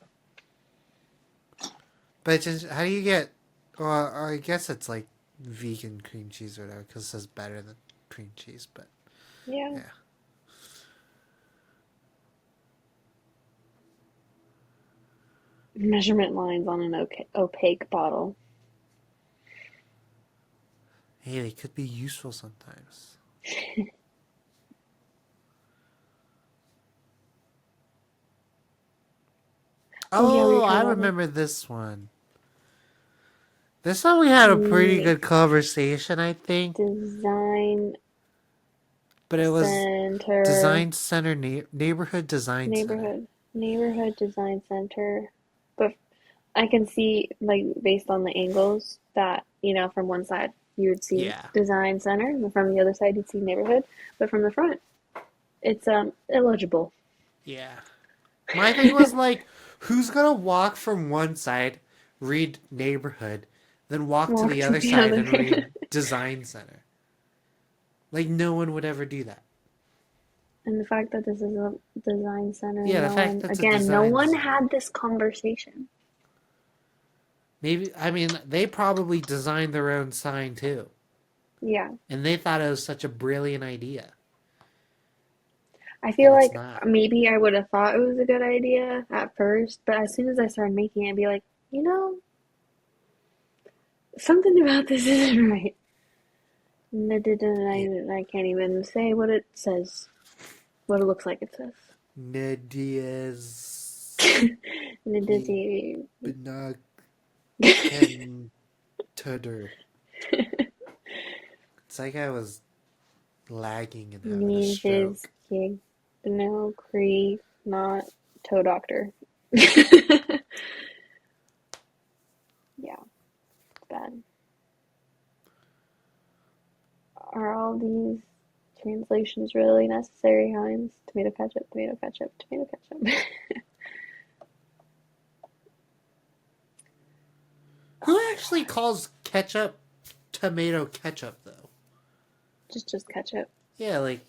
Speaker 1: But just how do you get? Well, I guess it's like vegan cream cheese or whatever because it says better than cream cheese. But
Speaker 2: Yeah.
Speaker 1: yeah.
Speaker 2: Measurement lines on an opaque bottle.
Speaker 1: Hey, they could be useful sometimes.
Speaker 2: Oh yeah, we were
Speaker 1: Oh,
Speaker 2: talking
Speaker 1: I
Speaker 2: about the
Speaker 1: remember this one. This one we had a pretty
Speaker 2: mm,
Speaker 1: good conversation, I think.
Speaker 2: design
Speaker 1: But it was
Speaker 2: center,
Speaker 1: Design Center, Neighborhood Design Center.
Speaker 2: neighborhood design center. But I can see like based on the angles that from one side you would see
Speaker 1: Yeah.
Speaker 2: design center, and from the other side you'd see neighborhood. But from the front, it's illegible.
Speaker 1: Yeah. My thing was like, who's gonna walk from one side, read neighborhood, then walk to
Speaker 2: Walk
Speaker 1: the
Speaker 2: to
Speaker 1: other
Speaker 2: the
Speaker 1: side
Speaker 2: other.
Speaker 1: and read design center? Like, no one would ever do that.
Speaker 2: And the fact that this is a design center,
Speaker 1: Yeah, the
Speaker 2: no
Speaker 1: fact
Speaker 2: one,
Speaker 1: that's a
Speaker 2: again, no
Speaker 1: design
Speaker 2: one
Speaker 1: center.
Speaker 2: had this conversation.
Speaker 1: Maybe, I mean, they probably designed their own sign too.
Speaker 2: Yeah.
Speaker 1: And they thought it was such a brilliant idea.
Speaker 2: I
Speaker 1: But
Speaker 2: feel
Speaker 1: it's
Speaker 2: like
Speaker 1: not.
Speaker 2: maybe I would have thought it was a good idea at first, but as soon as I started making it, I'd be like, something about this isn't right. And
Speaker 1: Yeah.
Speaker 2: I can't even say what it says, what it looks like it says.
Speaker 1: Nedias. Binag. Ken Tudor. It's like I was lagging and having a
Speaker 2: His
Speaker 1: stroke.
Speaker 2: gig, no, Cree, not toe doctor. Yeah, bad. Are all these translations really necessary, Heinz? Tomato ketchup, tomato ketchup, tomato ketchup.
Speaker 1: Who actually calls ketchup tomato ketchup though?
Speaker 2: Just ketchup.
Speaker 1: Yeah, like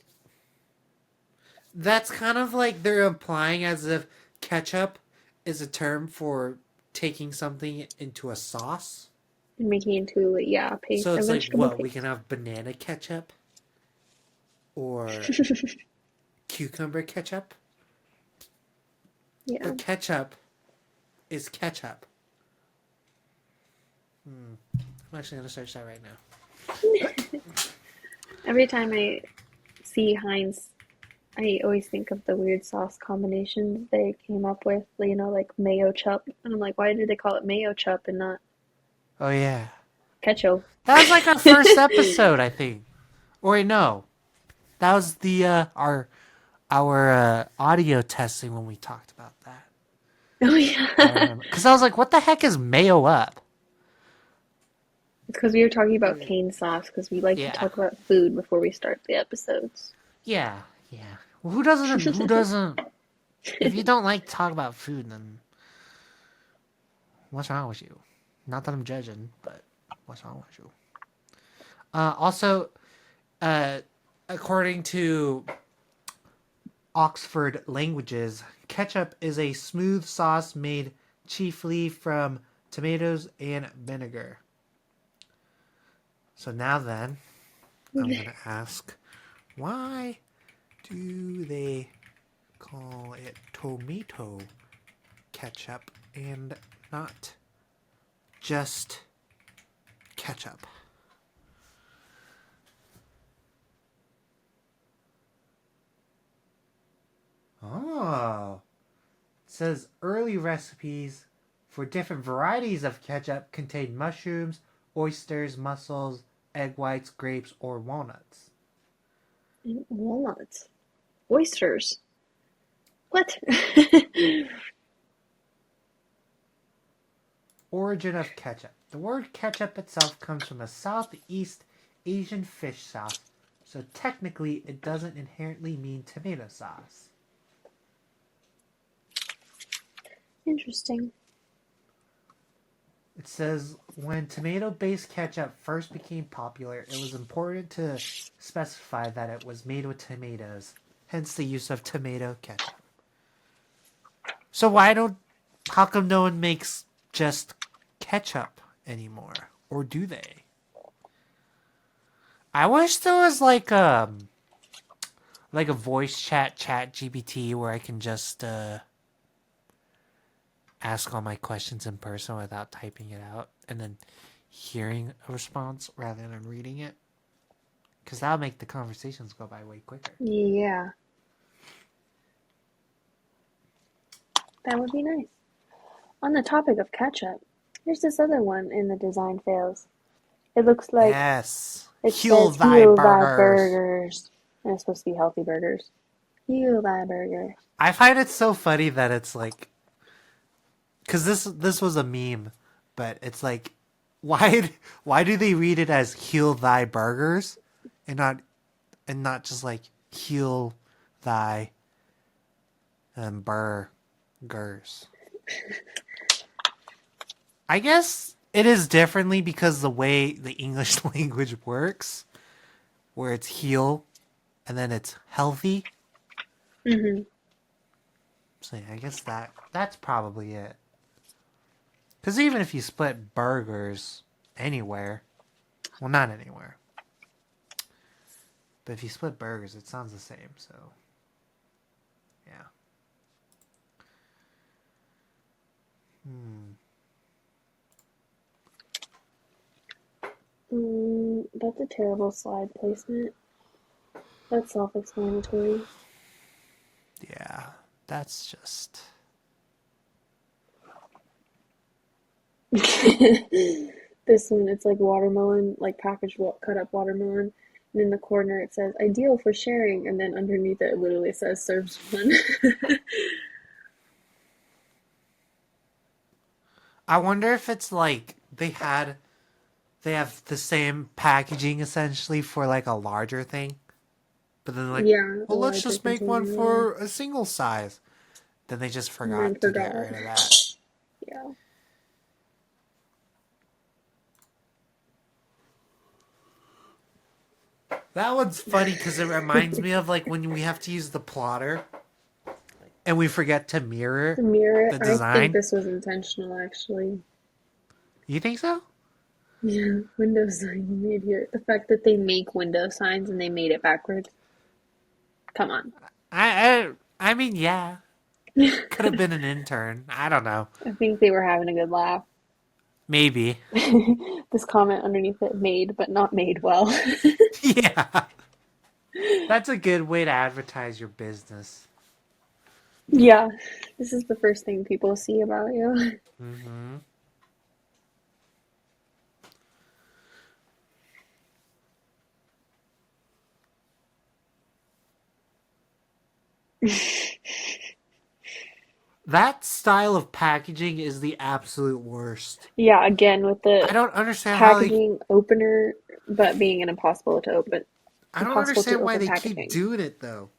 Speaker 1: that's kind of like they're implying as if ketchup is a term for taking something into a sauce.
Speaker 2: And making into, yeah,
Speaker 1: So
Speaker 2: a
Speaker 1: it's like,
Speaker 2: vegetable
Speaker 1: what, we can
Speaker 2: paste.
Speaker 1: have banana ketchup or cucumber ketchup?
Speaker 2: Yeah.
Speaker 1: But ketchup is ketchup. I'm actually going to search that right now.
Speaker 2: Every time I see Heinz I always think of the weird sauce combinations they came up with, like mayo chup. And I'm like, why did they call it mayo chup and not
Speaker 1: Oh yeah,
Speaker 2: ketchup?
Speaker 1: that was like our first episode, I think. Or wait, no, that was the our audio testing when we talked about that.
Speaker 2: Oh
Speaker 1: I
Speaker 2: yeah.
Speaker 1: remember because I was like, "What the heck is mayo up?"
Speaker 2: It's because we were talking about cane sauce because we like to
Speaker 1: Yeah,
Speaker 2: talk about food before we start the episodes.
Speaker 1: yeah, yeah. Well, who doesn't? Who doesn't? If you don't like to talk about food, then what's wrong with you? Not that I'm judging, but what's wrong with you? Also, uh, according to Oxford Languages, ketchup is a smooth sauce made chiefly from tomatoes and vinegar. So now then, I'm going to ask, why do they call it tomato ketchup and not just ketchup? Oh, it says early recipes for different varieties of ketchup contain mushrooms, oysters, mussels, egg whites, grapes, or walnuts.
Speaker 2: And walnuts. Oysters. What?
Speaker 1: Origin of ketchup. The word ketchup itself comes from a Southeast Asian fish sauce, so technically it doesn't inherently mean tomato sauce.
Speaker 2: Interesting.
Speaker 1: It says when tomato-based ketchup first became popular, it was important to specify that it was made with tomatoes, hence the use of tomato ketchup. So how come no one makes just ketchup anymore? Or do they? I wish there was like a voice chat GPT where I can just ask all my questions in person without typing it out and then hearing a response rather than reading it. Because that'll make the conversations go by way quicker.
Speaker 2: Yeah, that would be nice. On the topic of ketchup, here's this other one in the design fails. It looks like
Speaker 1: Yes.
Speaker 2: it
Speaker 1: Heal
Speaker 2: says
Speaker 1: thy
Speaker 2: heal thy
Speaker 1: burgers.
Speaker 2: burgers. And it's supposed to be healthy burgers. Heal thy burgers.
Speaker 1: I find it so funny that it's like, because this was a meme, but it's like, why do they read it as heal thy burgers, and not just like heal thy burgers? I guess it is differently because the way the English language works, where it's heal and then it's healthy.
Speaker 2: Mm-hmm.
Speaker 1: So yeah, I guess that's probably it. Because even if you split burgers anywhere, well, not anywhere, but if you split burgers, it sounds the same. So yeah.
Speaker 2: That's a terrible slide placement. That's self-explanatory.
Speaker 1: Yeah, that's just.
Speaker 2: This one, it's like watermelon, like packaged cut up watermelon. And in the corner, it says ideal for sharing. And then underneath it, literally says serves one.
Speaker 1: I wonder if it's like they have the same packaging essentially for like a larger thing, but then like,
Speaker 2: Yeah, the
Speaker 1: well, let's
Speaker 2: larger
Speaker 1: just make
Speaker 2: container,
Speaker 1: one
Speaker 2: yeah.
Speaker 1: for a single size. Then they just
Speaker 2: And then
Speaker 1: forgot to get
Speaker 2: forgot.
Speaker 1: rid of that.
Speaker 2: Yeah.
Speaker 1: That one's funny because it reminds me of like when we have to use the plotter and we forget to mirror
Speaker 2: The mirror,
Speaker 1: the
Speaker 2: I think
Speaker 1: design.
Speaker 2: this was intentional, actually.
Speaker 1: You think so?
Speaker 2: Yeah, window sign made here. The fact that they make window signs and they made it backwards. Come on.
Speaker 1: I mean, yeah, could have been an intern. I don't know.
Speaker 2: I think they were having a good laugh.
Speaker 1: Maybe.
Speaker 2: This comment underneath it made, but not made well.
Speaker 1: Yeah. That's a good way to advertise your business.
Speaker 2: Yeah, this is the first thing people see about you.
Speaker 1: Mm-hmm. That style of packaging is the absolute worst.
Speaker 2: Yeah, again with the
Speaker 1: I don't understand how they.
Speaker 2: packaging opener, but being an
Speaker 1: I don't
Speaker 2: impossible to
Speaker 1: understand why
Speaker 2: open
Speaker 1: they keep
Speaker 2: packaging.
Speaker 1: doing it though.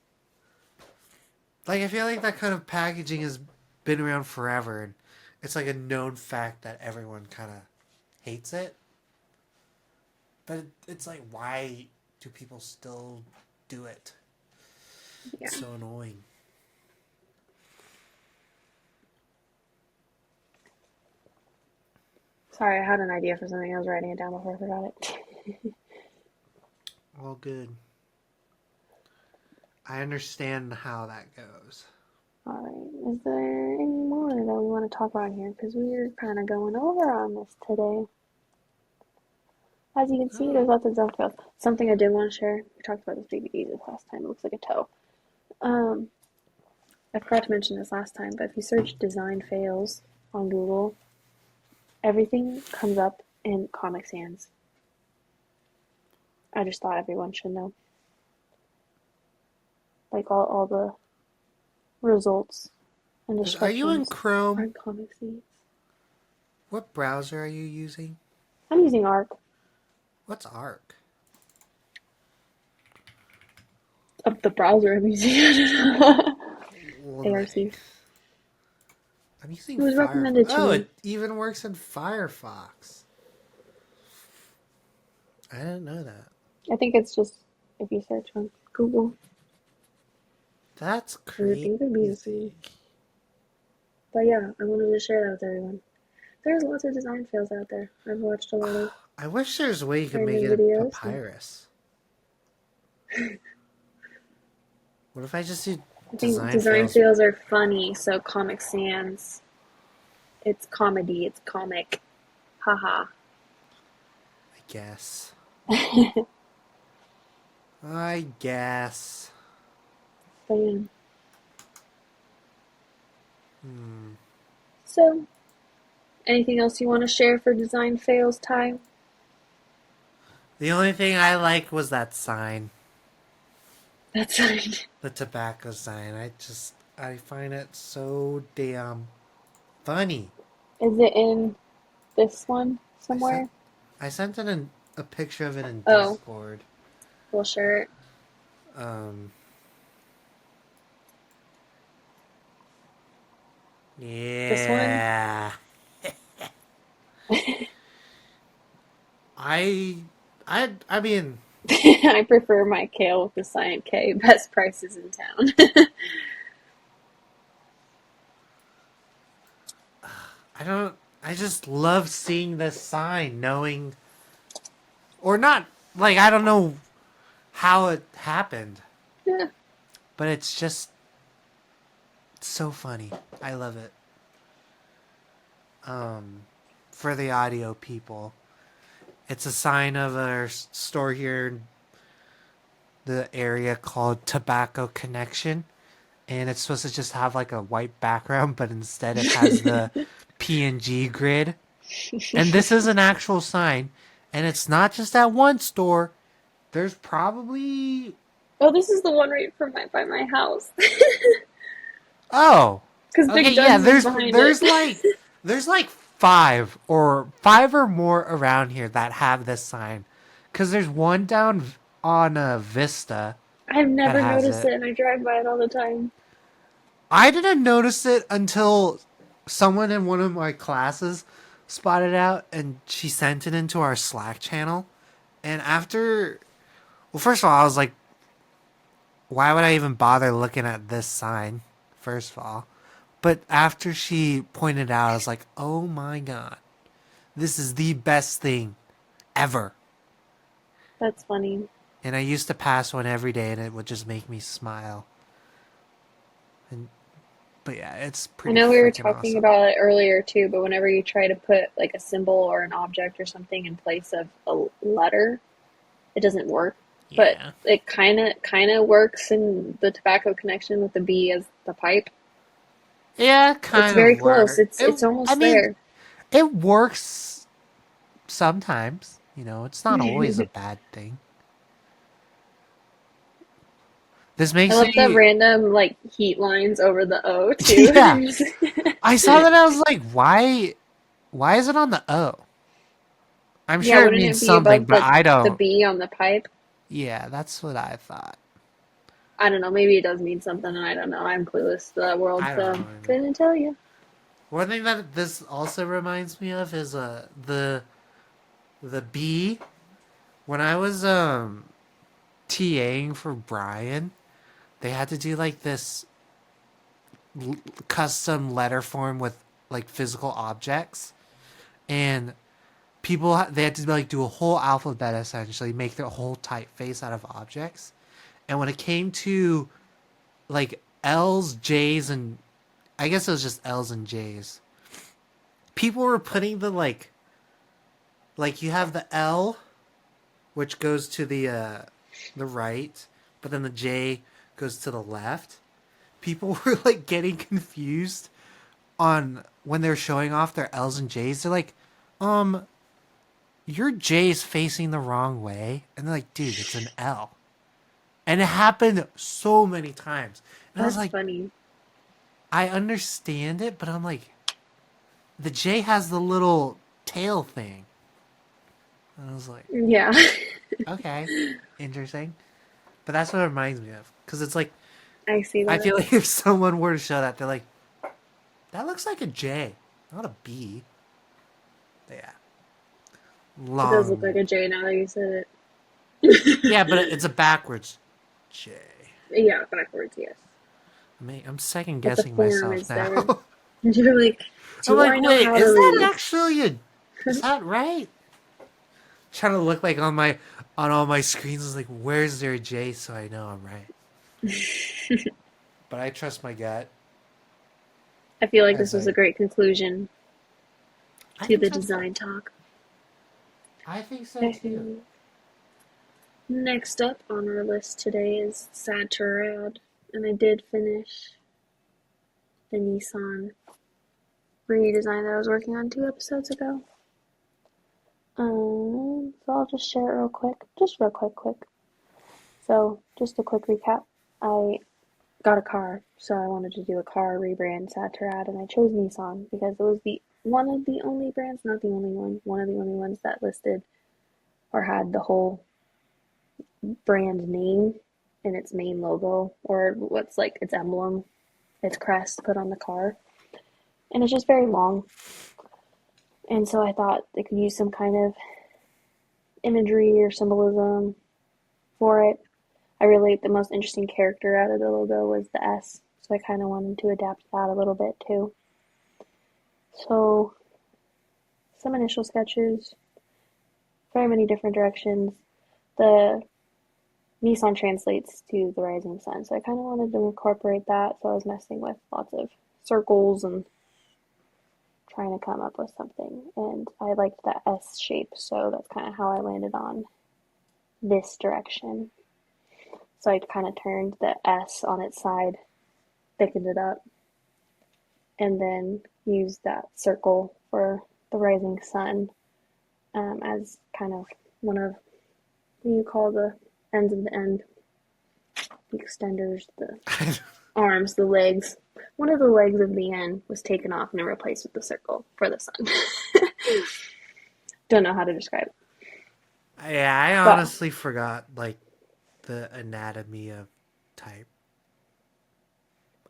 Speaker 1: Like I feel like that kind of packaging has been around forever, and it's like a known fact that everyone kind of hates it. But it's like, why do people still do it?
Speaker 2: Yeah.
Speaker 1: It's so annoying.
Speaker 2: Sorry, I had an idea for something. I was writing it down before I forgot it.
Speaker 1: All good. I understand how that goes.
Speaker 2: Alright, is there any more that we want to talk about here? Because we're kind of going over on this today. As you can see,
Speaker 1: Oh,
Speaker 2: there's lots of dovetails. Something I did want to share. We talked about this baby this last time. It looks like a toe. Um, I forgot to mention this last time, but if you search design fails on Google, everything comes up in Comic Sans. I just thought everyone should know. Like all the results and
Speaker 1: are you in
Speaker 2: descriptions are
Speaker 1: Chrome?
Speaker 2: in Comic Sans.
Speaker 1: What browser are you using?
Speaker 2: I'm using Arc.
Speaker 1: What's Arc?
Speaker 2: Of the browser I'm using.
Speaker 1: Well,
Speaker 2: ARC.
Speaker 1: like,
Speaker 2: It
Speaker 1: I'm using
Speaker 2: was
Speaker 1: Fire.
Speaker 2: recommended to
Speaker 1: Oh,
Speaker 2: me.
Speaker 1: it even works in Firefox. I didn't know that.
Speaker 2: I think it's just if you search on Google.
Speaker 1: That's
Speaker 2: It would be the
Speaker 1: crazy.
Speaker 2: same. But yeah, I wanted to share that with everyone. There's lots of design fails out there. I've watched a lot of
Speaker 1: I wish there's a way you could make
Speaker 2: random
Speaker 1: it in
Speaker 2: videos.
Speaker 1: Papyrus. What if I just do
Speaker 2: I think
Speaker 1: design
Speaker 2: design
Speaker 1: fails?
Speaker 2: fails are funny, so Comic Sans, it's comedy, it's comic. Haha.
Speaker 1: I guess. I guess.
Speaker 2: But yeah.
Speaker 1: Hmm.
Speaker 2: So, anything else you want to share for design fails, Ty?
Speaker 1: The only thing I liked was that sign.
Speaker 2: That's fine.
Speaker 1: The tobacco sign. I find it so damn funny.
Speaker 2: Is it in this one
Speaker 1: I sent
Speaker 2: somewhere?
Speaker 1: I sent it in a picture of it in
Speaker 2: Oh,
Speaker 1: Discord.
Speaker 2: we'll share it.
Speaker 1: Um,
Speaker 2: This one?
Speaker 1: yeah. I I mean,
Speaker 2: I prefer my kale with the silent K. Best prices in town.
Speaker 1: I don't I just love seeing this sign, knowing or not, like, I don't know how it happened,
Speaker 2: Yeah,
Speaker 1: but it's just so funny. I love it. Um, for the audio people, it's a sign of a store here in the area called Tobacco Connection, and it's supposed to just have like a white background, but instead it has the PNG grid. And this is an actual sign, and it's not just at one store. There's probably
Speaker 2: oh, this is the one right by my house.
Speaker 1: oh
Speaker 2: Because
Speaker 1: okay,
Speaker 2: Big
Speaker 1: yeah.
Speaker 2: Duns is
Speaker 1: There's
Speaker 2: behind it.
Speaker 1: there's like there's like five or more around here that have this sign, because there's one down on Vista
Speaker 2: I've
Speaker 1: that
Speaker 2: never
Speaker 1: has
Speaker 2: noticed
Speaker 1: it.
Speaker 2: it, and I drive by it all the time.
Speaker 1: I didn't notice it until someone in one of my classes spotted out, and she sent it into our Slack channel. And after, well, first of all, I was like, why would I even bother looking at this sign? First of all. But after she pointed out, I was like, oh my god, this is the best thing ever.
Speaker 2: That's funny.
Speaker 1: And I used to pass one every day, and it would just make me smile. And but yeah, it's
Speaker 2: I
Speaker 1: pretty
Speaker 2: know we were
Speaker 1: freaking
Speaker 2: talking
Speaker 1: awesome.
Speaker 2: about it earlier too, but whenever you try to put like a symbol or an object or something in place of a letter, it doesn't work. but
Speaker 1: Yeah.
Speaker 2: it kind of works in the tobacco connection with the B as the pipe.
Speaker 1: Yeah,
Speaker 2: It's
Speaker 1: kind
Speaker 2: very
Speaker 1: of
Speaker 2: close.
Speaker 1: work.
Speaker 2: It's
Speaker 1: I
Speaker 2: almost
Speaker 1: mean,
Speaker 2: there.
Speaker 1: it works sometimes. It's not always a
Speaker 2: I
Speaker 1: bad thing. This makes
Speaker 2: love the
Speaker 1: me,
Speaker 2: random like heat lines over the O
Speaker 1: yeah.
Speaker 2: too.
Speaker 1: I saw that. I was like, why? Why is it on the O? I'm
Speaker 2: Yeah,
Speaker 1: sure it
Speaker 2: wouldn't
Speaker 1: means
Speaker 2: it be
Speaker 1: something,
Speaker 2: above
Speaker 1: but I
Speaker 2: the
Speaker 1: don't.
Speaker 2: B on the pipe?
Speaker 1: Yeah, that's what I thought.
Speaker 2: I don't know. Maybe it does mean something, and I don't know. I'm clueless to that world,
Speaker 1: I don't
Speaker 2: so
Speaker 1: know either.
Speaker 2: couldn't tell you.
Speaker 1: One thing that this also reminds me of is the B. When I was TAing for Brian, they had to do like this custom letter form with like physical objects, and they had to like do a whole alphabet essentially, make their whole typeface out of objects. And when it came to like L's, J's, and I guess it was just L's and J's, people were putting like you have the L, which goes to the right, but then the J goes to the left. People were like getting confused on when they're showing off their L's and J's. They're like, um, your J's facing the wrong way. And they're like, dude, it's an L. And it happened so many times. And I was
Speaker 2: That's
Speaker 1: like,
Speaker 2: funny.
Speaker 1: I understand it, but I'm like, the J has the little tail thing. And I was like,
Speaker 2: Yeah.
Speaker 1: okay, interesting. But that's what it reminds me of. Because it's like,
Speaker 2: I see
Speaker 1: I
Speaker 2: that.
Speaker 1: feel like if someone were to show that, they're like, that looks like a J, not a B. Yeah.
Speaker 2: It does look like
Speaker 1: Long.
Speaker 2: a J now that you said
Speaker 1: Yeah, but
Speaker 2: it.
Speaker 1: it's a backwards J.
Speaker 2: Yeah, backwards, yes.
Speaker 1: I'm second
Speaker 2: But the
Speaker 1: guessing
Speaker 2: form
Speaker 1: myself
Speaker 2: is there.
Speaker 1: now.
Speaker 2: You're like,
Speaker 1: I'm
Speaker 2: do I
Speaker 1: like,
Speaker 2: know
Speaker 1: wait,
Speaker 2: how to
Speaker 1: is that
Speaker 2: read?
Speaker 1: actually a? Is that right? Trying to look like on all my screens is like, where's their J so I know I'm right. But I trust my gut.
Speaker 2: I feel like this
Speaker 1: As
Speaker 2: was a
Speaker 1: I,
Speaker 2: great conclusion
Speaker 1: I
Speaker 2: to
Speaker 1: think
Speaker 2: the
Speaker 1: so too.
Speaker 2: design talk.
Speaker 1: I think so
Speaker 2: I
Speaker 1: too.
Speaker 2: think next up on our list today is Sad to Rad, and I did finish the Nissan redesign that I was working on 2 episodes ago. So I'll just share it real quick, just real quick. So just a quick recap. I got a car, so I wanted to do a car rebrand, Sad to Rad, and I chose Nissan because it was the one of the only brands, not the only one of the only ones that listed or had the whole brand name in its main logo, or what's like its emblem, its crest put on the car. And it's just very long. And so I thought they could use some kind of imagery or symbolism for it. I relate the most interesting character out of the logo was the S, so I kind of wanted to adapt that a little bit too. So, some initial sketches, very many different directions. The Nissan translates to the rising sun, so I kind of wanted to incorporate that. So I was messing with lots of circles and trying to come up with something. And I liked that S shape, so that's kind of how I landed on this direction. So I kind of turned the S on its side, thickened it up, and then used that circle for the rising sun as kind of one of what you call the ends of the end, the extenders, the arms, the legs. One of the legs of the N was taken off and replaced with the circle for the sun. Don't know how to describe it.
Speaker 1: Yeah, I
Speaker 2: But
Speaker 1: honestly forgot like the anatomy of type.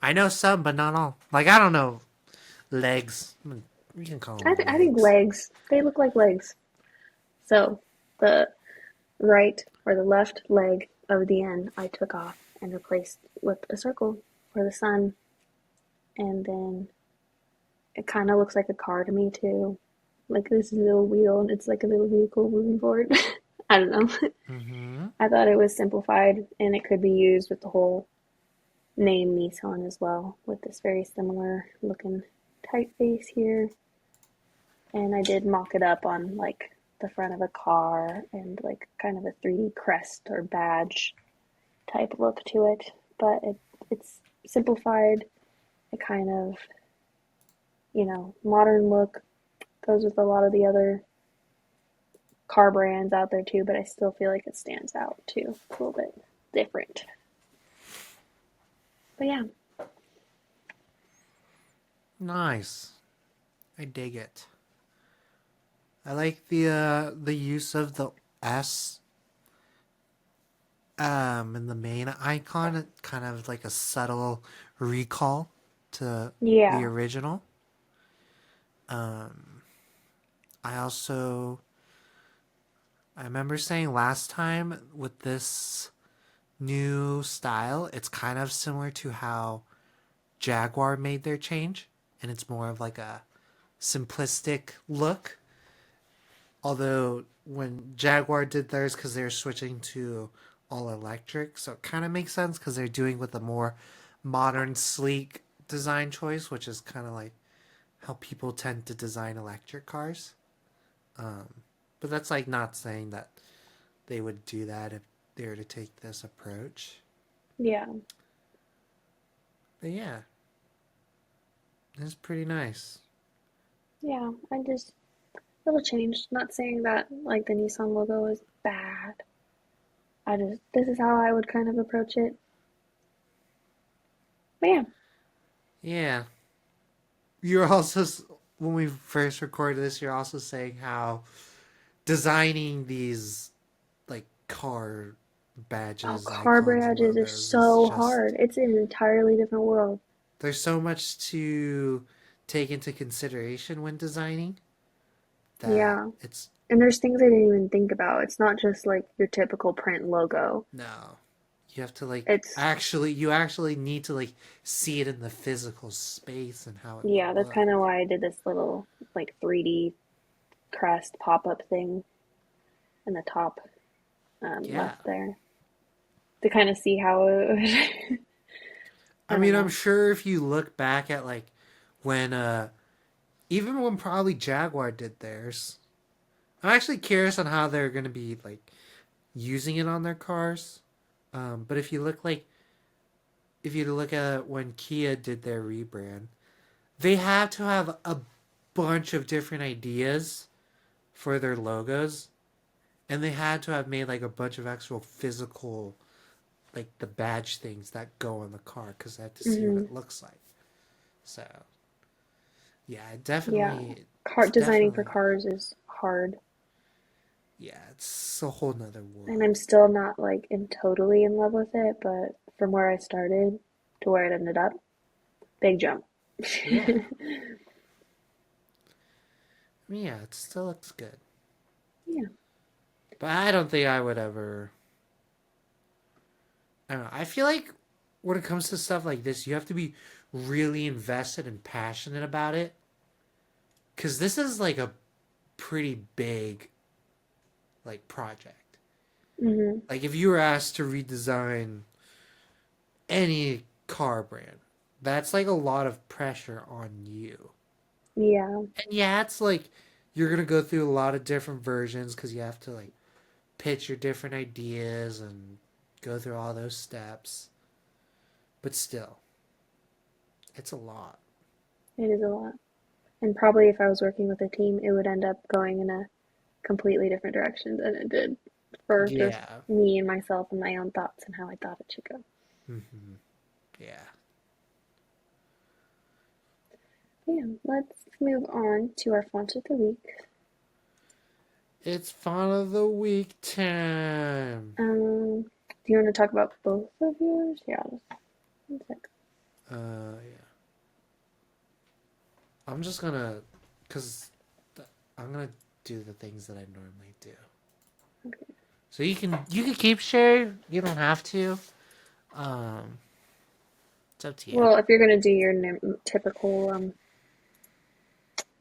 Speaker 1: I know some, but not all. Like I don't know legs. We can call them
Speaker 2: I think
Speaker 1: legs.
Speaker 2: legs, they look like legs. So the right or the left leg of the N I took off and replaced with a circle for the sun. And then it kind of looks like a car to me too. Like this little wheel and it's like a little vehicle moving forward. I don't know.
Speaker 1: Mm-hmm.
Speaker 2: I thought it was simplified and it could be used with the whole name Nissan as well, with this very similar looking typeface here. And I did mock it up on like the front of a car and like kind of a 3D crest or badge type look to it. But it's simplified. It kind of, modern look goes with a lot of the other car brands out there too, but I still feel like it stands out too. It's a little bit different. But yeah.
Speaker 1: Nice. I dig it. I like the use of the S in the main icon. It kind of like a subtle recall to the
Speaker 2: Yeah.
Speaker 1: original. Um, I also I remember saying last time with this new style, it's kind of similar to how Jaguar made their change, and it's more of like a simplistic look. Although when Jaguar did theirs, because they're switching to all electric, so it kind of makes sense because they're doing with a more modern, sleek design choice, which is kind of like how people tend to design electric cars. Um, but that's like not saying that they would do that if they were to take this approach.
Speaker 2: Yeah.
Speaker 1: But yeah, it's pretty nice.
Speaker 2: Yeah. I just little change. Not saying that like the Nissan logo is bad. This is how I would kind of approach it. But yeah.
Speaker 1: Yeah, you're also when we first recorded this, you're also saying how designing these like car
Speaker 2: Oh,
Speaker 1: badges,
Speaker 2: car
Speaker 1: icons,
Speaker 2: badges are
Speaker 1: logos is
Speaker 2: so
Speaker 1: just
Speaker 2: hard. It's an entirely different world.
Speaker 1: there's so much to take into consideration when designing that
Speaker 2: Yeah.
Speaker 1: it's
Speaker 2: And there's things I didn't even think about. It's not just like your typical print logo.
Speaker 1: no. You have to like
Speaker 2: It's,
Speaker 1: you actually need to like see it in the physical space and how it would
Speaker 2: yeah, that's
Speaker 1: look.
Speaker 2: kind of why I did this little like 3D crest pop-up thing in the top
Speaker 1: Yeah.
Speaker 2: left there to kind of see how it would.
Speaker 1: I
Speaker 2: I don't
Speaker 1: mean, I'm
Speaker 2: know.
Speaker 1: sure if you look back at like when even when probably Jaguar did theirs, I'm actually curious on how they're going to be like using it on their cars. But if you look at when Kia did their rebrand, they had to have a bunch of different ideas for their logos, and they had to have made like a bunch of actual physical like the badge things that go on the car because they had to see what
Speaker 2: Hmm.
Speaker 1: it looks like. So yeah,
Speaker 2: Yeah.
Speaker 1: it's
Speaker 2: Car designing for
Speaker 1: definitely
Speaker 2: cars is hard.
Speaker 1: yeah, it's a whole nother
Speaker 2: And
Speaker 1: world.
Speaker 2: I'm still not like totally in love with it, but from where I started to where it ended up, big jump.
Speaker 1: Yeah, I mean, yeah, it still looks good,
Speaker 2: Yeah.
Speaker 1: but I don't think I would ever. I don't know. I feel like when it comes to stuff like this, you have to be really invested and passionate about it, because this is like a pretty big like project.
Speaker 2: Hmm.
Speaker 1: Like if you were asked to redesign any car brand, that's like a lot of pressure on you.
Speaker 2: Yeah.
Speaker 1: And yeah, it's like you're gonna go through a lot of different versions because you have to like pitch your different ideas and go through all those steps. But still, it's a lot.
Speaker 2: It is a lot. And probably if I was working with a team, it would end up going in a completely different direction than it did for just
Speaker 1: Yeah.
Speaker 2: me and myself and my own thoughts and how I thought it should go.
Speaker 1: Hmm. Yeah.
Speaker 2: Yeah, let's move on to our font of the week.
Speaker 1: It's fun of the week time.
Speaker 2: Do you want to talk about both of yours? Yeah, one sec.
Speaker 1: Yeah. I'm just gonna, cause I'm gonna do the things that I normally do.
Speaker 2: Okay.
Speaker 1: So you can keep sharing. You don't have to. Um, it's up to you.
Speaker 2: Well, if you're gonna do your typical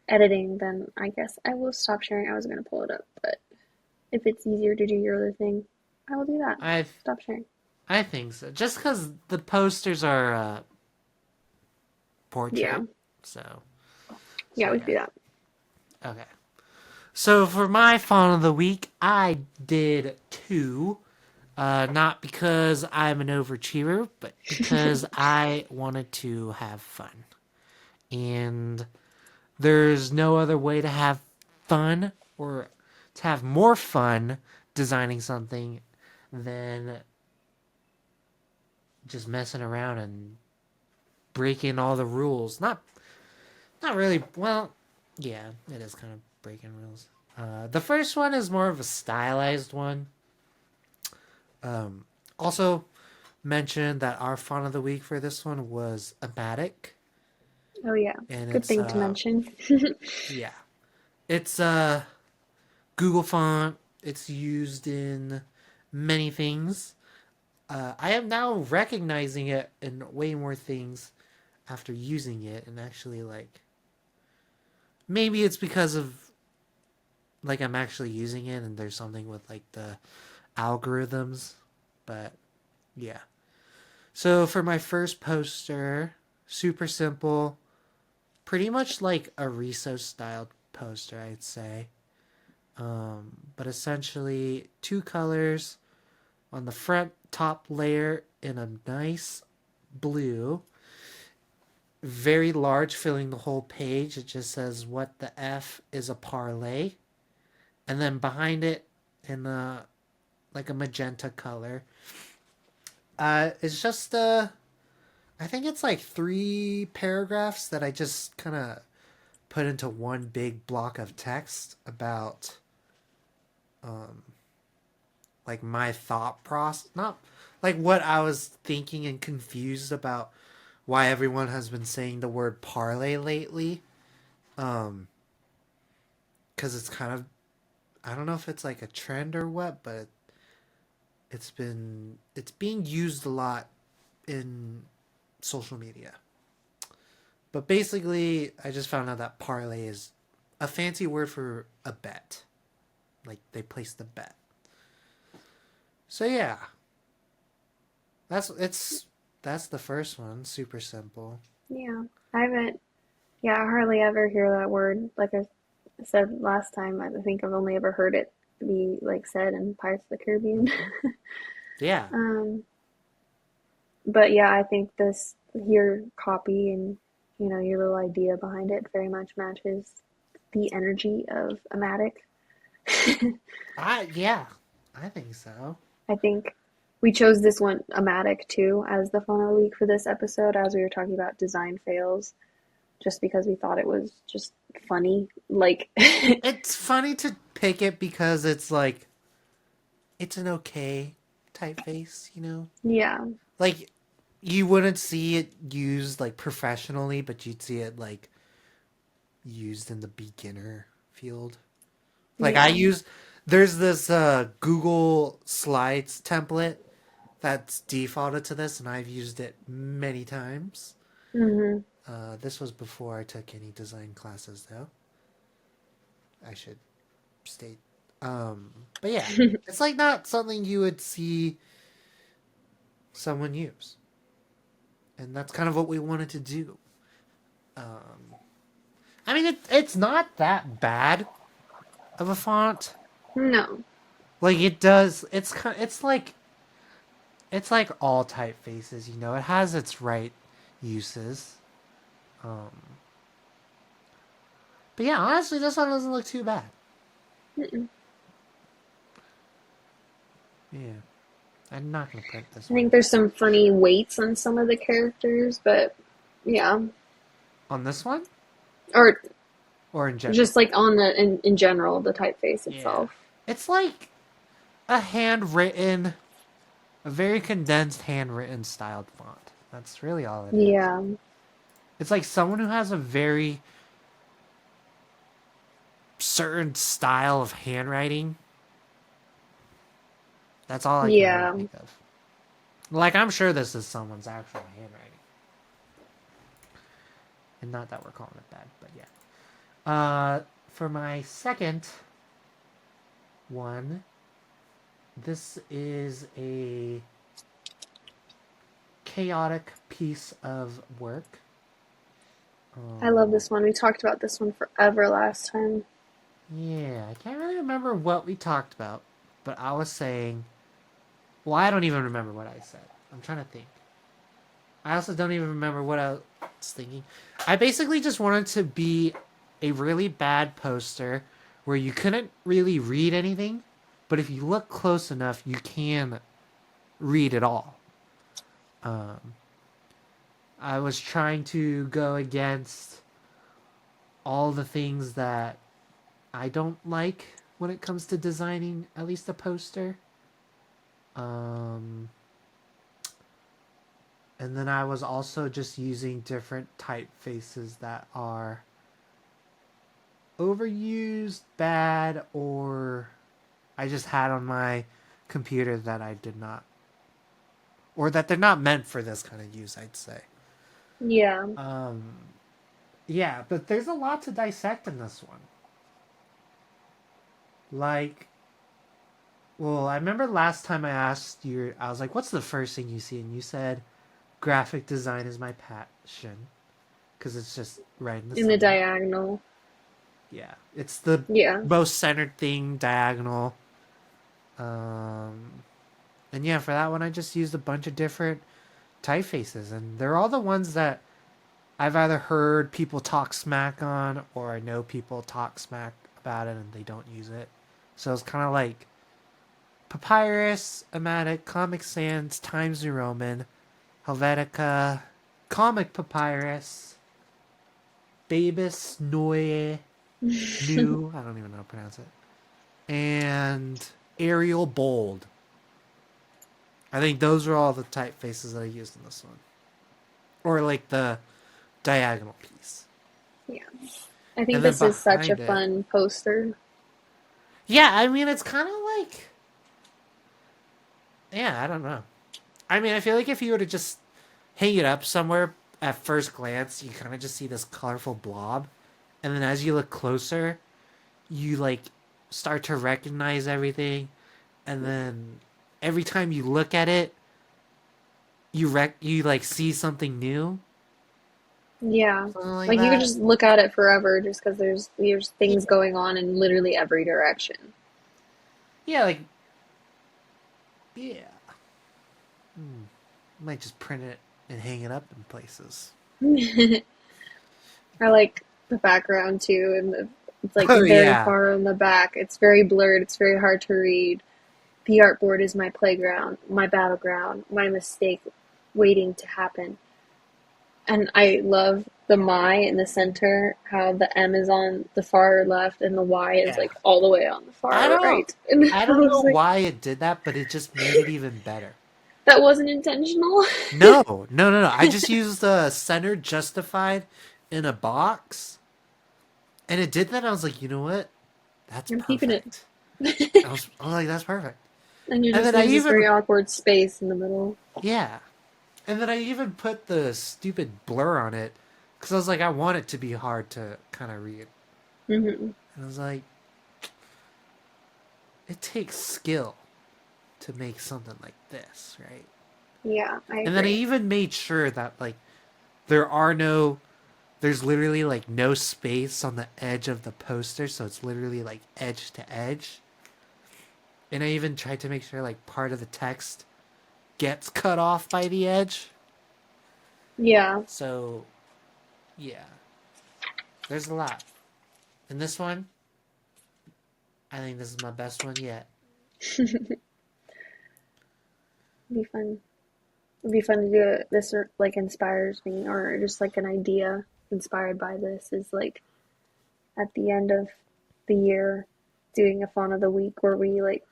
Speaker 2: editing, then I guess I will stop sharing. I was gonna pull it up, but if it's easier to do your other thing, I will do that.
Speaker 1: I
Speaker 2: Stop sharing.
Speaker 1: I think so. Just because the posters are
Speaker 2: Yeah,
Speaker 1: portrait, so
Speaker 2: yeah, we can
Speaker 1: yeah.
Speaker 2: do that.
Speaker 1: Okay. So for my font of the week, I did two. Not because I'm an overachiever, but because I wanted to have fun. And there's no other way to have fun or to have more fun designing something than just messing around and breaking all the rules. Not really. Well, yeah, it is kind of breaking rules. The first one is more of a stylized one. Also, mentioned that our font of the week for this one was Amatic,
Speaker 2: Oh yeah,
Speaker 1: and
Speaker 2: good
Speaker 1: it's
Speaker 2: thing to mention.
Speaker 1: yeah, it's Google font. It's used in many things. I am now recognizing it in way more things after using it, and actually like maybe it's because of like I'm actually using it, and there's something with like the algorithms, but yeah. So for my first poster, super simple, pretty much like a Riso styled poster, I'd say. But essentially, two colors on the front top layer in a nice blue, very large, filling the whole page. It just says, "What the F is a parlay?" And then behind it, in like a magenta color, it's just I think it's like three paragraphs that I just kind of put into one big block of text about like my thought process, not like what I was thinking and confused about why everyone has been saying the word parlay lately. Because it's kind of, I don't know if it's like a trend or what, but it's being used a lot in social media. But basically, I just found out that parlay is a fancy word for a bet. Like they placed the bet. So yeah, that's it's that's the first one. Super simple.
Speaker 2: Yeah, I haven't. Yeah, I hardly ever hear that word. Like I said last time, I think I've only ever heard it be like said in Pirates of the Caribbean.
Speaker 1: Mm-hmm. Yeah,
Speaker 2: um, but yeah, I think this your copy and your little idea behind it very much matches the energy of Amatic.
Speaker 1: yeah, I think so.
Speaker 2: I think we chose this one, Amatic, too, as the fun of the week for this episode, as we were talking about design fails, just because we thought it was just funny. Like,
Speaker 1: It's funny to pick it because it's like it's an okay typeface, you know?
Speaker 2: yeah,
Speaker 1: Like you wouldn't see it used like professionally, but you'd see it like used in the beginner field. Like I
Speaker 2: yeah.
Speaker 1: use there's this Google Slides template that's defaulted to this and I've used it many times.
Speaker 2: Hmm.
Speaker 1: This was before I took any design classes though. I should state. But yeah, it's like not something you would see someone use. And that's kind of what we wanted to do. I mean, it's not that bad of a font.
Speaker 2: No.
Speaker 1: Like it does. It's like all typefaces. You know, it has its right uses. But yeah, honestly, this one doesn't look too bad.
Speaker 2: Mm-mm.
Speaker 1: Yeah, I'm not gonna print this
Speaker 2: I
Speaker 1: one
Speaker 2: think there's some funny weights on some of the characters, but yeah.
Speaker 1: on this one
Speaker 2: Or
Speaker 1: or in general.
Speaker 2: just like on in general, the typeface
Speaker 1: Yeah,
Speaker 2: itself.
Speaker 1: it's like a handwritten, a very condensed handwritten styled font. That's really all it is.
Speaker 2: Yeah.
Speaker 1: It's like someone who has a very certain style of handwriting. That's all I can really
Speaker 2: Yeah.
Speaker 1: think of. Like, I'm sure this is someone's actual handwriting. And not that we're calling it bad, but yeah. For my second one, this is a chaotic piece of work.
Speaker 2: I love this one. We talked about this one forever last time.
Speaker 1: Yeah, I can't really remember what we talked about, but I was saying, well, I don't even remember what I said. I'm trying to think. I also don't even remember what I was thinking. I basically just wanted to be a really bad poster where you couldn't really read anything, but if you look close enough, you can read it all. Um, I was trying to go against all the things that I don't like when it comes to designing at least a poster. Um, and then I was also just using different typefaces that are overused, bad, or I just had on my computer that I did not, or that they're not meant for this kind of use, I'd say.
Speaker 2: Yeah.
Speaker 1: Um, yeah, but there's a lot to dissect in this one. Like, well, I remember last time I asked you, I was like, what's the first thing you see? And you said, graphic design is my passion. Because it's just right in the
Speaker 2: In the
Speaker 1: center.
Speaker 2: diagonal.
Speaker 1: Yeah. It's the
Speaker 2: Yeah.
Speaker 1: most centered thing, diagonal. Um, and yeah, for that one, I just used a bunch of different typefaces. And they're all the ones that I've either heard people talk smack on or I know people talk smack about it and they don't use it. So it's kind of like Papyrus, Amatic, Comic Sans, Times New Roman, Helvetica, Comic Papyrus, Babus Noye, New, I don't even know how to pronounce it, and Arial Bold. I think those are all the typefaces that I used in this one. Or like the diagonal piece.
Speaker 2: Yeah. I think
Speaker 1: And then
Speaker 2: this is such a
Speaker 1: behind it,
Speaker 2: fun poster.
Speaker 1: yeah, I mean, it's kind of like, yeah, I don't know. I mean, I feel like if you were to just hang it up somewhere at first glance, you kind of just see this colorful blob. And then as you look closer, you like start to recognize everything. And then every time you look at it, you like see something new.
Speaker 2: Yeah.
Speaker 1: Something like
Speaker 2: Like you could
Speaker 1: that.
Speaker 2: just look at it forever just because there's things
Speaker 1: Yeah.
Speaker 2: going on in literally every direction.
Speaker 1: Yeah, like yeah. Might just print it and hang it up in places.
Speaker 2: I like the background too, and it's like
Speaker 1: Oh
Speaker 2: very
Speaker 1: yeah.
Speaker 2: far in the back. It's very blurred. It's very hard to read. The artboard is my playground, my battleground, my mistake waiting to happen. And I love the my in the center, how the M is on the far left and the Y is
Speaker 1: Yeah.
Speaker 2: like all the way on the
Speaker 1: I
Speaker 2: far
Speaker 1: don't
Speaker 2: right. And
Speaker 1: I
Speaker 2: I
Speaker 1: don't know
Speaker 2: was like,
Speaker 1: why it did that, but it just made it even better.
Speaker 2: that wasn't intentional.
Speaker 1: No, no, no, no. I just used the center justified in a box, and it did that. I was like, you know what? That's
Speaker 2: I'm keeping it.
Speaker 1: perfect. I was like, that's perfect.
Speaker 2: And
Speaker 1: And then I
Speaker 2: there's this very
Speaker 1: even,
Speaker 2: awkward space in the middle.
Speaker 1: yeah. And then I even put the stupid blur on it because I was like, I want it to be hard to kind of read.
Speaker 2: Hmm.
Speaker 1: And I was like, it takes skill to make something like this, right?
Speaker 2: Yeah, I
Speaker 1: And then I
Speaker 2: agree.
Speaker 1: even made sure that like there are no there's literally like no space on the edge of the poster, so it's literally like edge to edge. And I even tried to make sure like part of the text gets cut off by the edge.
Speaker 2: Yeah.
Speaker 1: So yeah, there's a lot. And this one, I think this is my best one yet.
Speaker 2: It'd be fun. It'd be fun to do it. This like inspires me, or just like an idea inspired by this is like at the end of the year doing a font of the week where we like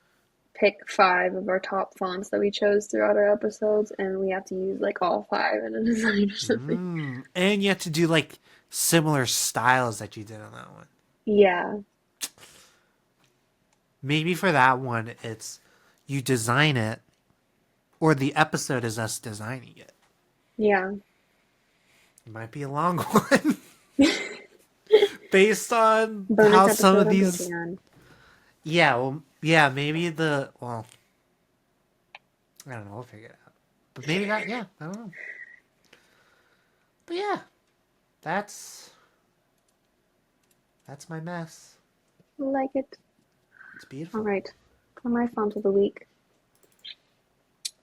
Speaker 2: pick five of our top fonts that we chose throughout our episodes, and we have to use like all five in a design or something.
Speaker 1: And you have to do like similar styles that you did on that one.
Speaker 2: Yeah.
Speaker 1: Maybe for that one, it's you design it, or the episode is us designing it.
Speaker 2: Yeah.
Speaker 1: It might be a long one based on
Speaker 2: Bonus
Speaker 1: how some
Speaker 2: episode
Speaker 1: of
Speaker 2: on
Speaker 1: these.
Speaker 2: Patreon.
Speaker 1: Yeah, well, yeah, maybe the well, I don't know. We'll figure it out. But maybe not. Yeah, I don't know. But yeah, that's that's my mess.
Speaker 2: like it.
Speaker 1: It's
Speaker 2: All
Speaker 1: beautiful.
Speaker 2: right, for my font of the week,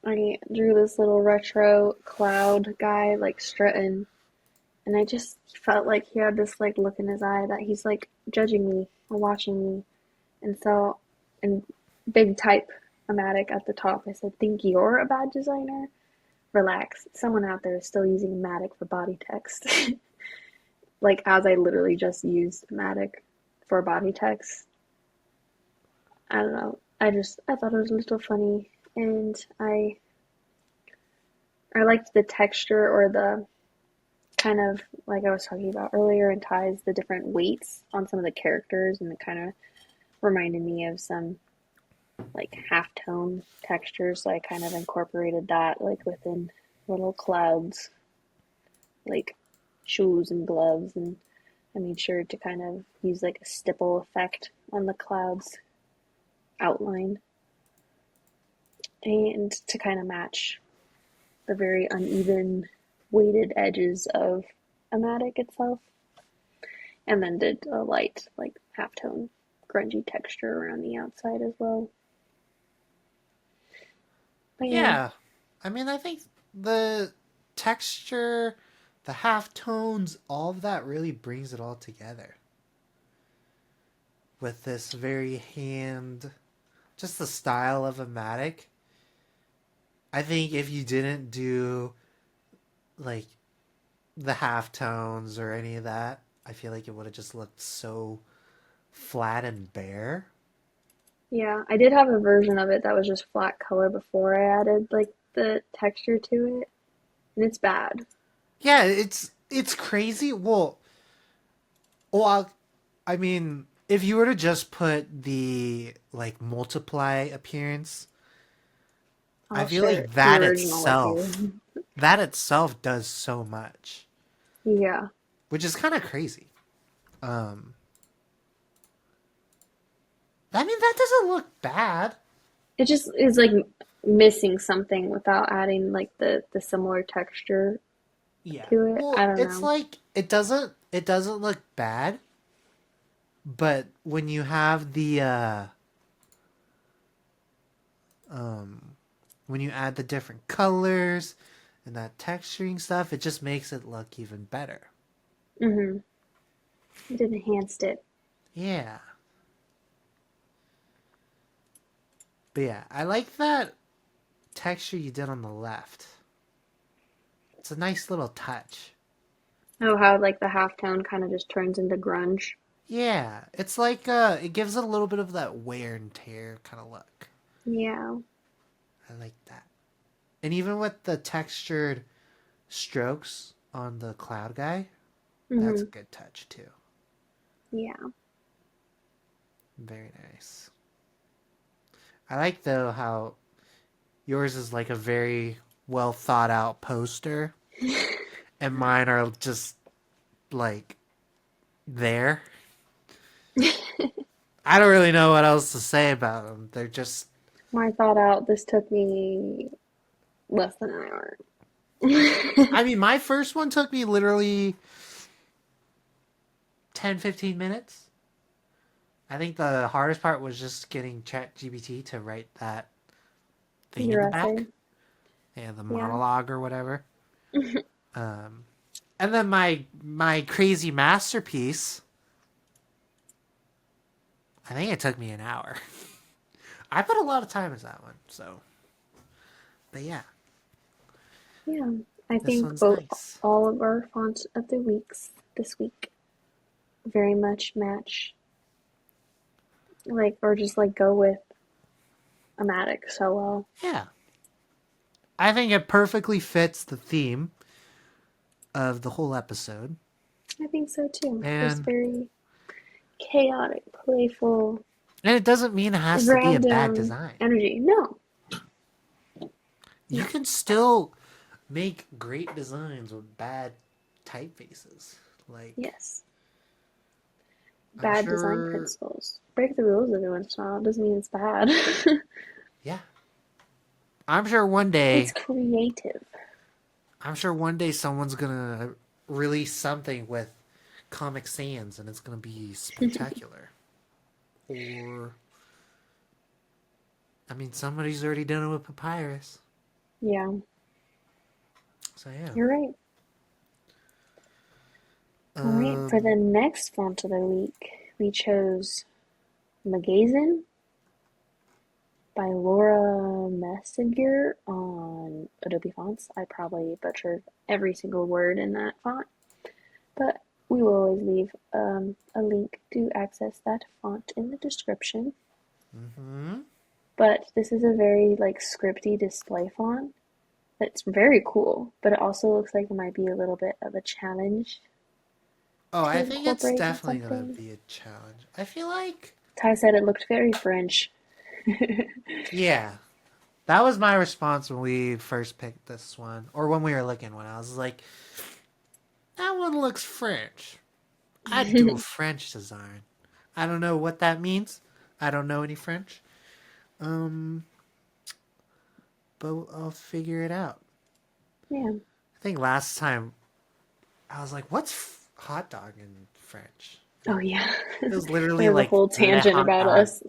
Speaker 2: I drew this little retro cloud guy like strutting, and I just felt like he had this like look in his eye that he's like judging me or watching me. And so, in big type Amatic at the top, I said, "Think you're a bad designer? Relax. Someone out there is still using Amatic for body text." Like, as I literally just used Amatic for body text. I don't know. I thought it was a little funny, and I liked the texture or the kind of like I was talking about earlier in ties, the different weights on some of the characters, and it kind of reminded me of some like halftone textures. So I kind of incorporated that like within little clouds, like shoes and gloves, and I made sure to kind of use like a stipple effect on the clouds outline and to kind of match the very uneven weighted edges of Amatic itself. And then did a light, like halftone, grungy texture around the outside as well. But yeah,
Speaker 1: Yeah. I mean, I think the texture, the half tones, all of that really brings it all together. With this very just the style of a Matic. I think if you didn't do like the half tones or any of that, I feel like it would have just looked so flat and bare.
Speaker 2: yeah, I did have a version of it that was just flat color before I added like the texture to it, and it's bad.
Speaker 1: Yeah, it's crazy. Well, I mean, if you were to just put the like multiply appearance, I
Speaker 2: I'll
Speaker 1: feel
Speaker 2: share
Speaker 1: like
Speaker 2: the original with you.
Speaker 1: that itself does so much,
Speaker 2: Yeah,
Speaker 1: which is kind of crazy. Um, I mean, that doesn't look bad.
Speaker 2: it just is like missing something without adding like the similar texture
Speaker 1: Yeah.
Speaker 2: to it. I
Speaker 1: Well,
Speaker 2: don't
Speaker 1: it's
Speaker 2: know.
Speaker 1: like it doesn't look bad, but when you have the um when you add the different colors and that texturing stuff, it just makes it look even better.
Speaker 2: Mm-hmm. It enhanced it.
Speaker 1: Yeah. But yeah, I like that texture you did on the left. It's a nice little touch.
Speaker 2: Oh, how like the halftone kind of just turns into grunge.
Speaker 1: Yeah, it's like it gives it a little bit of that wear and tear kind of look.
Speaker 2: Yeah.
Speaker 1: I like that. And even with the textured strokes on the cloud guy, that's a
Speaker 2: Mm-hmm.
Speaker 1: good touch too.
Speaker 2: Yeah.
Speaker 1: Very nice. I like though how yours is like a very well thought out poster, and mine are just like there. I don't really know what else to say about them. They're just.
Speaker 2: My thought out, this took me less than an hour.
Speaker 1: I mean, my first one took me literally 10-15 minutes. I think the hardest part was just getting ChatGPT to write that thing in
Speaker 2: Your
Speaker 1: the
Speaker 2: essay.
Speaker 1: back and the
Speaker 2: Yeah.
Speaker 1: monologue or whatever. Um, and then my crazy masterpiece, I think it took me an hour. I put a lot of time into that one, so. But yeah,
Speaker 2: Yeah. I
Speaker 1: this
Speaker 2: think
Speaker 1: one's
Speaker 2: both
Speaker 1: nice.
Speaker 2: all of our fonts of the weeks this week very much match like or just like go with Amatic so well.
Speaker 1: Yeah, I think it perfectly fits the theme of the whole episode,
Speaker 2: I think so too. Just
Speaker 1: and
Speaker 2: very chaotic, playful,
Speaker 1: it doesn't mean it has to be a bad
Speaker 2: random
Speaker 1: design.
Speaker 2: energy. No.
Speaker 1: You
Speaker 2: No.
Speaker 1: can still make great designs with bad typefaces. Like,
Speaker 2: Yes.
Speaker 1: I'm
Speaker 2: Bad design
Speaker 1: sure,
Speaker 2: principles. Break the rules every once in a while. Doesn't mean it's bad.
Speaker 1: yeah, I'm sure one
Speaker 2: It's
Speaker 1: day,
Speaker 2: creative.
Speaker 1: I'm sure one day someone's gonna release something with Comic Sans and it's gonna be spectacular. or I mean, somebody's already done it with papyrus.
Speaker 2: Yeah,
Speaker 1: So yeah.
Speaker 2: you're right. All right, for the
Speaker 1: Um,
Speaker 2: next font of the week, we chose Magasin by Laura Messinger on Adobe Fonts. I probably butchered every single word in that font, but we will always leave a link to access that font in the description.
Speaker 1: mm-hmm.
Speaker 2: But this is a very like scripty display font. That's very cool, but it also looks like it might be a little bit of a challenge
Speaker 1: Oh,
Speaker 2: to
Speaker 1: I think it's
Speaker 2: incorporate in
Speaker 1: definitely gonna
Speaker 2: something.
Speaker 1: be a challenge. I feel like,
Speaker 2: Ty said it looked very French.
Speaker 1: yeah, that was my response when we first picked this one, or when we were looking one. I was like, that one looks French. I'd do a French design. I don't know what that means. I don't know any French. Um, but I'll figure it out.
Speaker 2: Yeah.
Speaker 1: I think last time I was like, "What's hot dog in French?"
Speaker 2: Oh yeah.
Speaker 1: It was literally
Speaker 2: There was a
Speaker 1: like
Speaker 2: whole
Speaker 1: le
Speaker 2: tangent
Speaker 1: hot
Speaker 2: about
Speaker 1: dog.
Speaker 2: us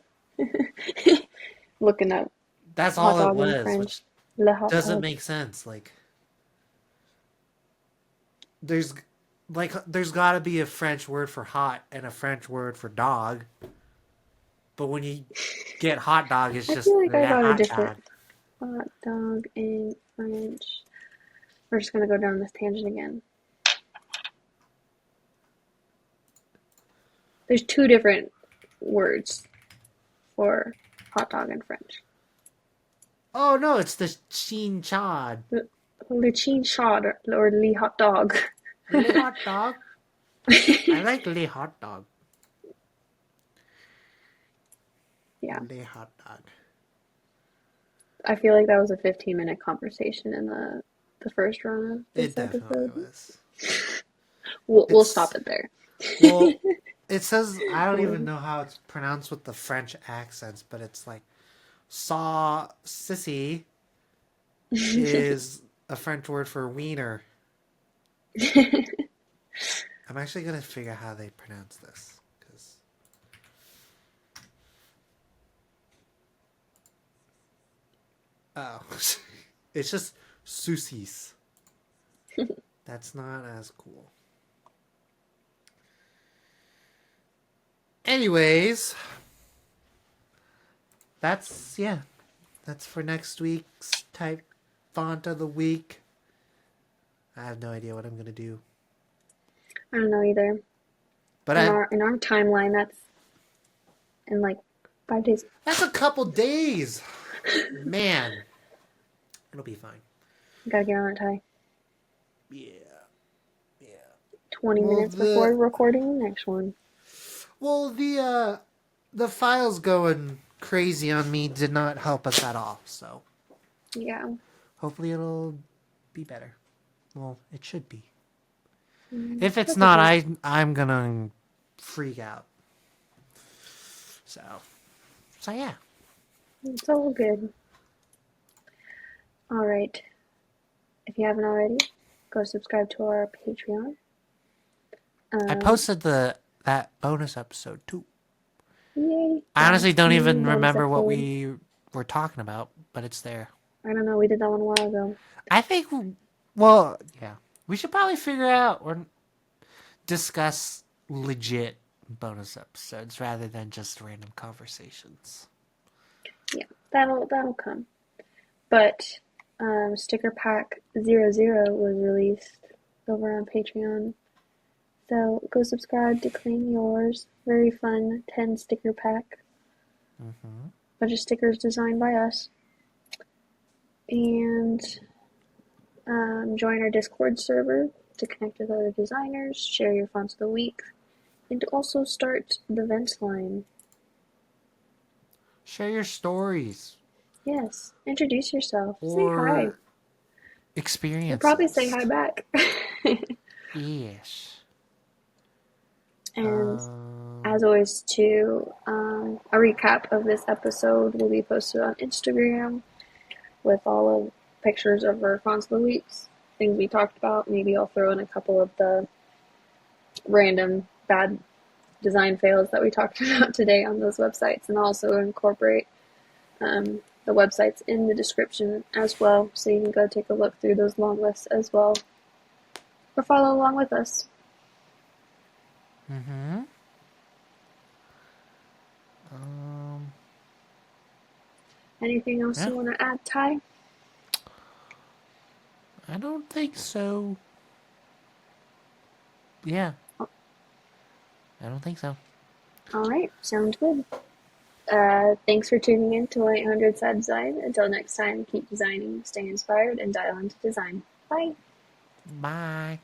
Speaker 2: looking up
Speaker 1: That's
Speaker 2: hot
Speaker 1: all it
Speaker 2: dog in
Speaker 1: was,
Speaker 2: French.
Speaker 1: which
Speaker 2: Le hot
Speaker 1: doesn't
Speaker 2: dog.
Speaker 1: make sense. There's there's got to be a French word for hot and a French word for dog. But when you get hot dog, it's
Speaker 2: I
Speaker 1: just
Speaker 2: feel like I
Speaker 1: le
Speaker 2: got a
Speaker 1: hot
Speaker 2: different
Speaker 1: dog.
Speaker 2: hot dog in French. We're just gonna go down this tangent again. There's two different words for hot dog in French.
Speaker 1: Oh no, it's the cheen chad.
Speaker 2: Le chien chaud or le hot dog.
Speaker 1: Le hot dog. I like le hot dog.
Speaker 2: Yeah,
Speaker 1: Le hot dog.
Speaker 2: I feel like that was a 15-minute conversation in the first run of
Speaker 1: It
Speaker 2: this
Speaker 1: definitely
Speaker 2: episode.
Speaker 1: was.
Speaker 2: We'll
Speaker 1: It's
Speaker 2: stop it there.
Speaker 1: well, it says I don't even
Speaker 2: Well,
Speaker 1: know how it's pronounced with the French accents, but it's like saw sissy is a French word for wiener. I'm actually gonna figure out how they pronounce this because oh, it's just susis. That's not as cool. Anyways, that's yeah, that's for next week's type font of the week. I have no idea what I'm gonna do,
Speaker 2: I don't know either.
Speaker 1: but
Speaker 2: In
Speaker 1: I
Speaker 2: our timeline, that's in like 5 days.
Speaker 1: that's a couple days. Man, it'll be fine.
Speaker 2: Gotta get on it, Ty.
Speaker 1: Yeah, yeah.
Speaker 2: 20
Speaker 1: Well,
Speaker 2: minutes before recording the next one.
Speaker 1: the files going crazy on me did not help us at all. So
Speaker 2: Yeah.
Speaker 1: hopefully it'll be better. Well, it should be.
Speaker 2: Mm,
Speaker 1: If it's
Speaker 2: that's
Speaker 1: not,
Speaker 2: okay.
Speaker 1: I'm gonna freak out. So yeah.
Speaker 2: It's all good. All right. If you haven't already, go subscribe to our Patreon.
Speaker 1: I posted that bonus episode too.
Speaker 2: Yay.
Speaker 1: I
Speaker 2: Yeah.
Speaker 1: honestly don't
Speaker 2: New
Speaker 1: even
Speaker 2: bonus
Speaker 1: remember what
Speaker 2: episode.
Speaker 1: we were talking about, but it's there.
Speaker 2: I don't know. We did that one a while ago.
Speaker 1: I think, well, yeah, we should probably figure out or discuss legit bonus episodes rather than just random conversations.
Speaker 2: Yeah. That'll come. But sticker pack 00 was released over on Patreon. So go subscribe to claim yours. Very fun 10 sticker pack.
Speaker 1: Mm-hmm.
Speaker 2: Bunch of stickers designed by us. And join our Discord server to connect with other designers, share your fonts of the week, and to also start the vent line.
Speaker 1: Share your stories
Speaker 2: Yes, introduce yourself. Say hi.
Speaker 1: or
Speaker 2: We'll probably say
Speaker 1: experiences.
Speaker 2: hi back.
Speaker 1: Yes.
Speaker 2: And as always, too, a recap of this episode will be posted on Instagram with all of pictures of our fonts of the weeks, things we talked about. Maybe I'll throw in a couple of the random bad design fails that we talked about today on those websites, and also incorporate the websites in the description as well, so you can go take a look through those long lists as well, or follow along with us.
Speaker 1: Mm-hmm.
Speaker 2: Anything else
Speaker 1: Yeah,
Speaker 2: you want to add, Ty?
Speaker 1: I don't think so. Yeah, I don't think so.
Speaker 2: All right, sounds good. Thanks for tuning in to 800 Sad Design. Until next time, keep designing, stay inspired, and dial into design. Bye.
Speaker 1: Bye.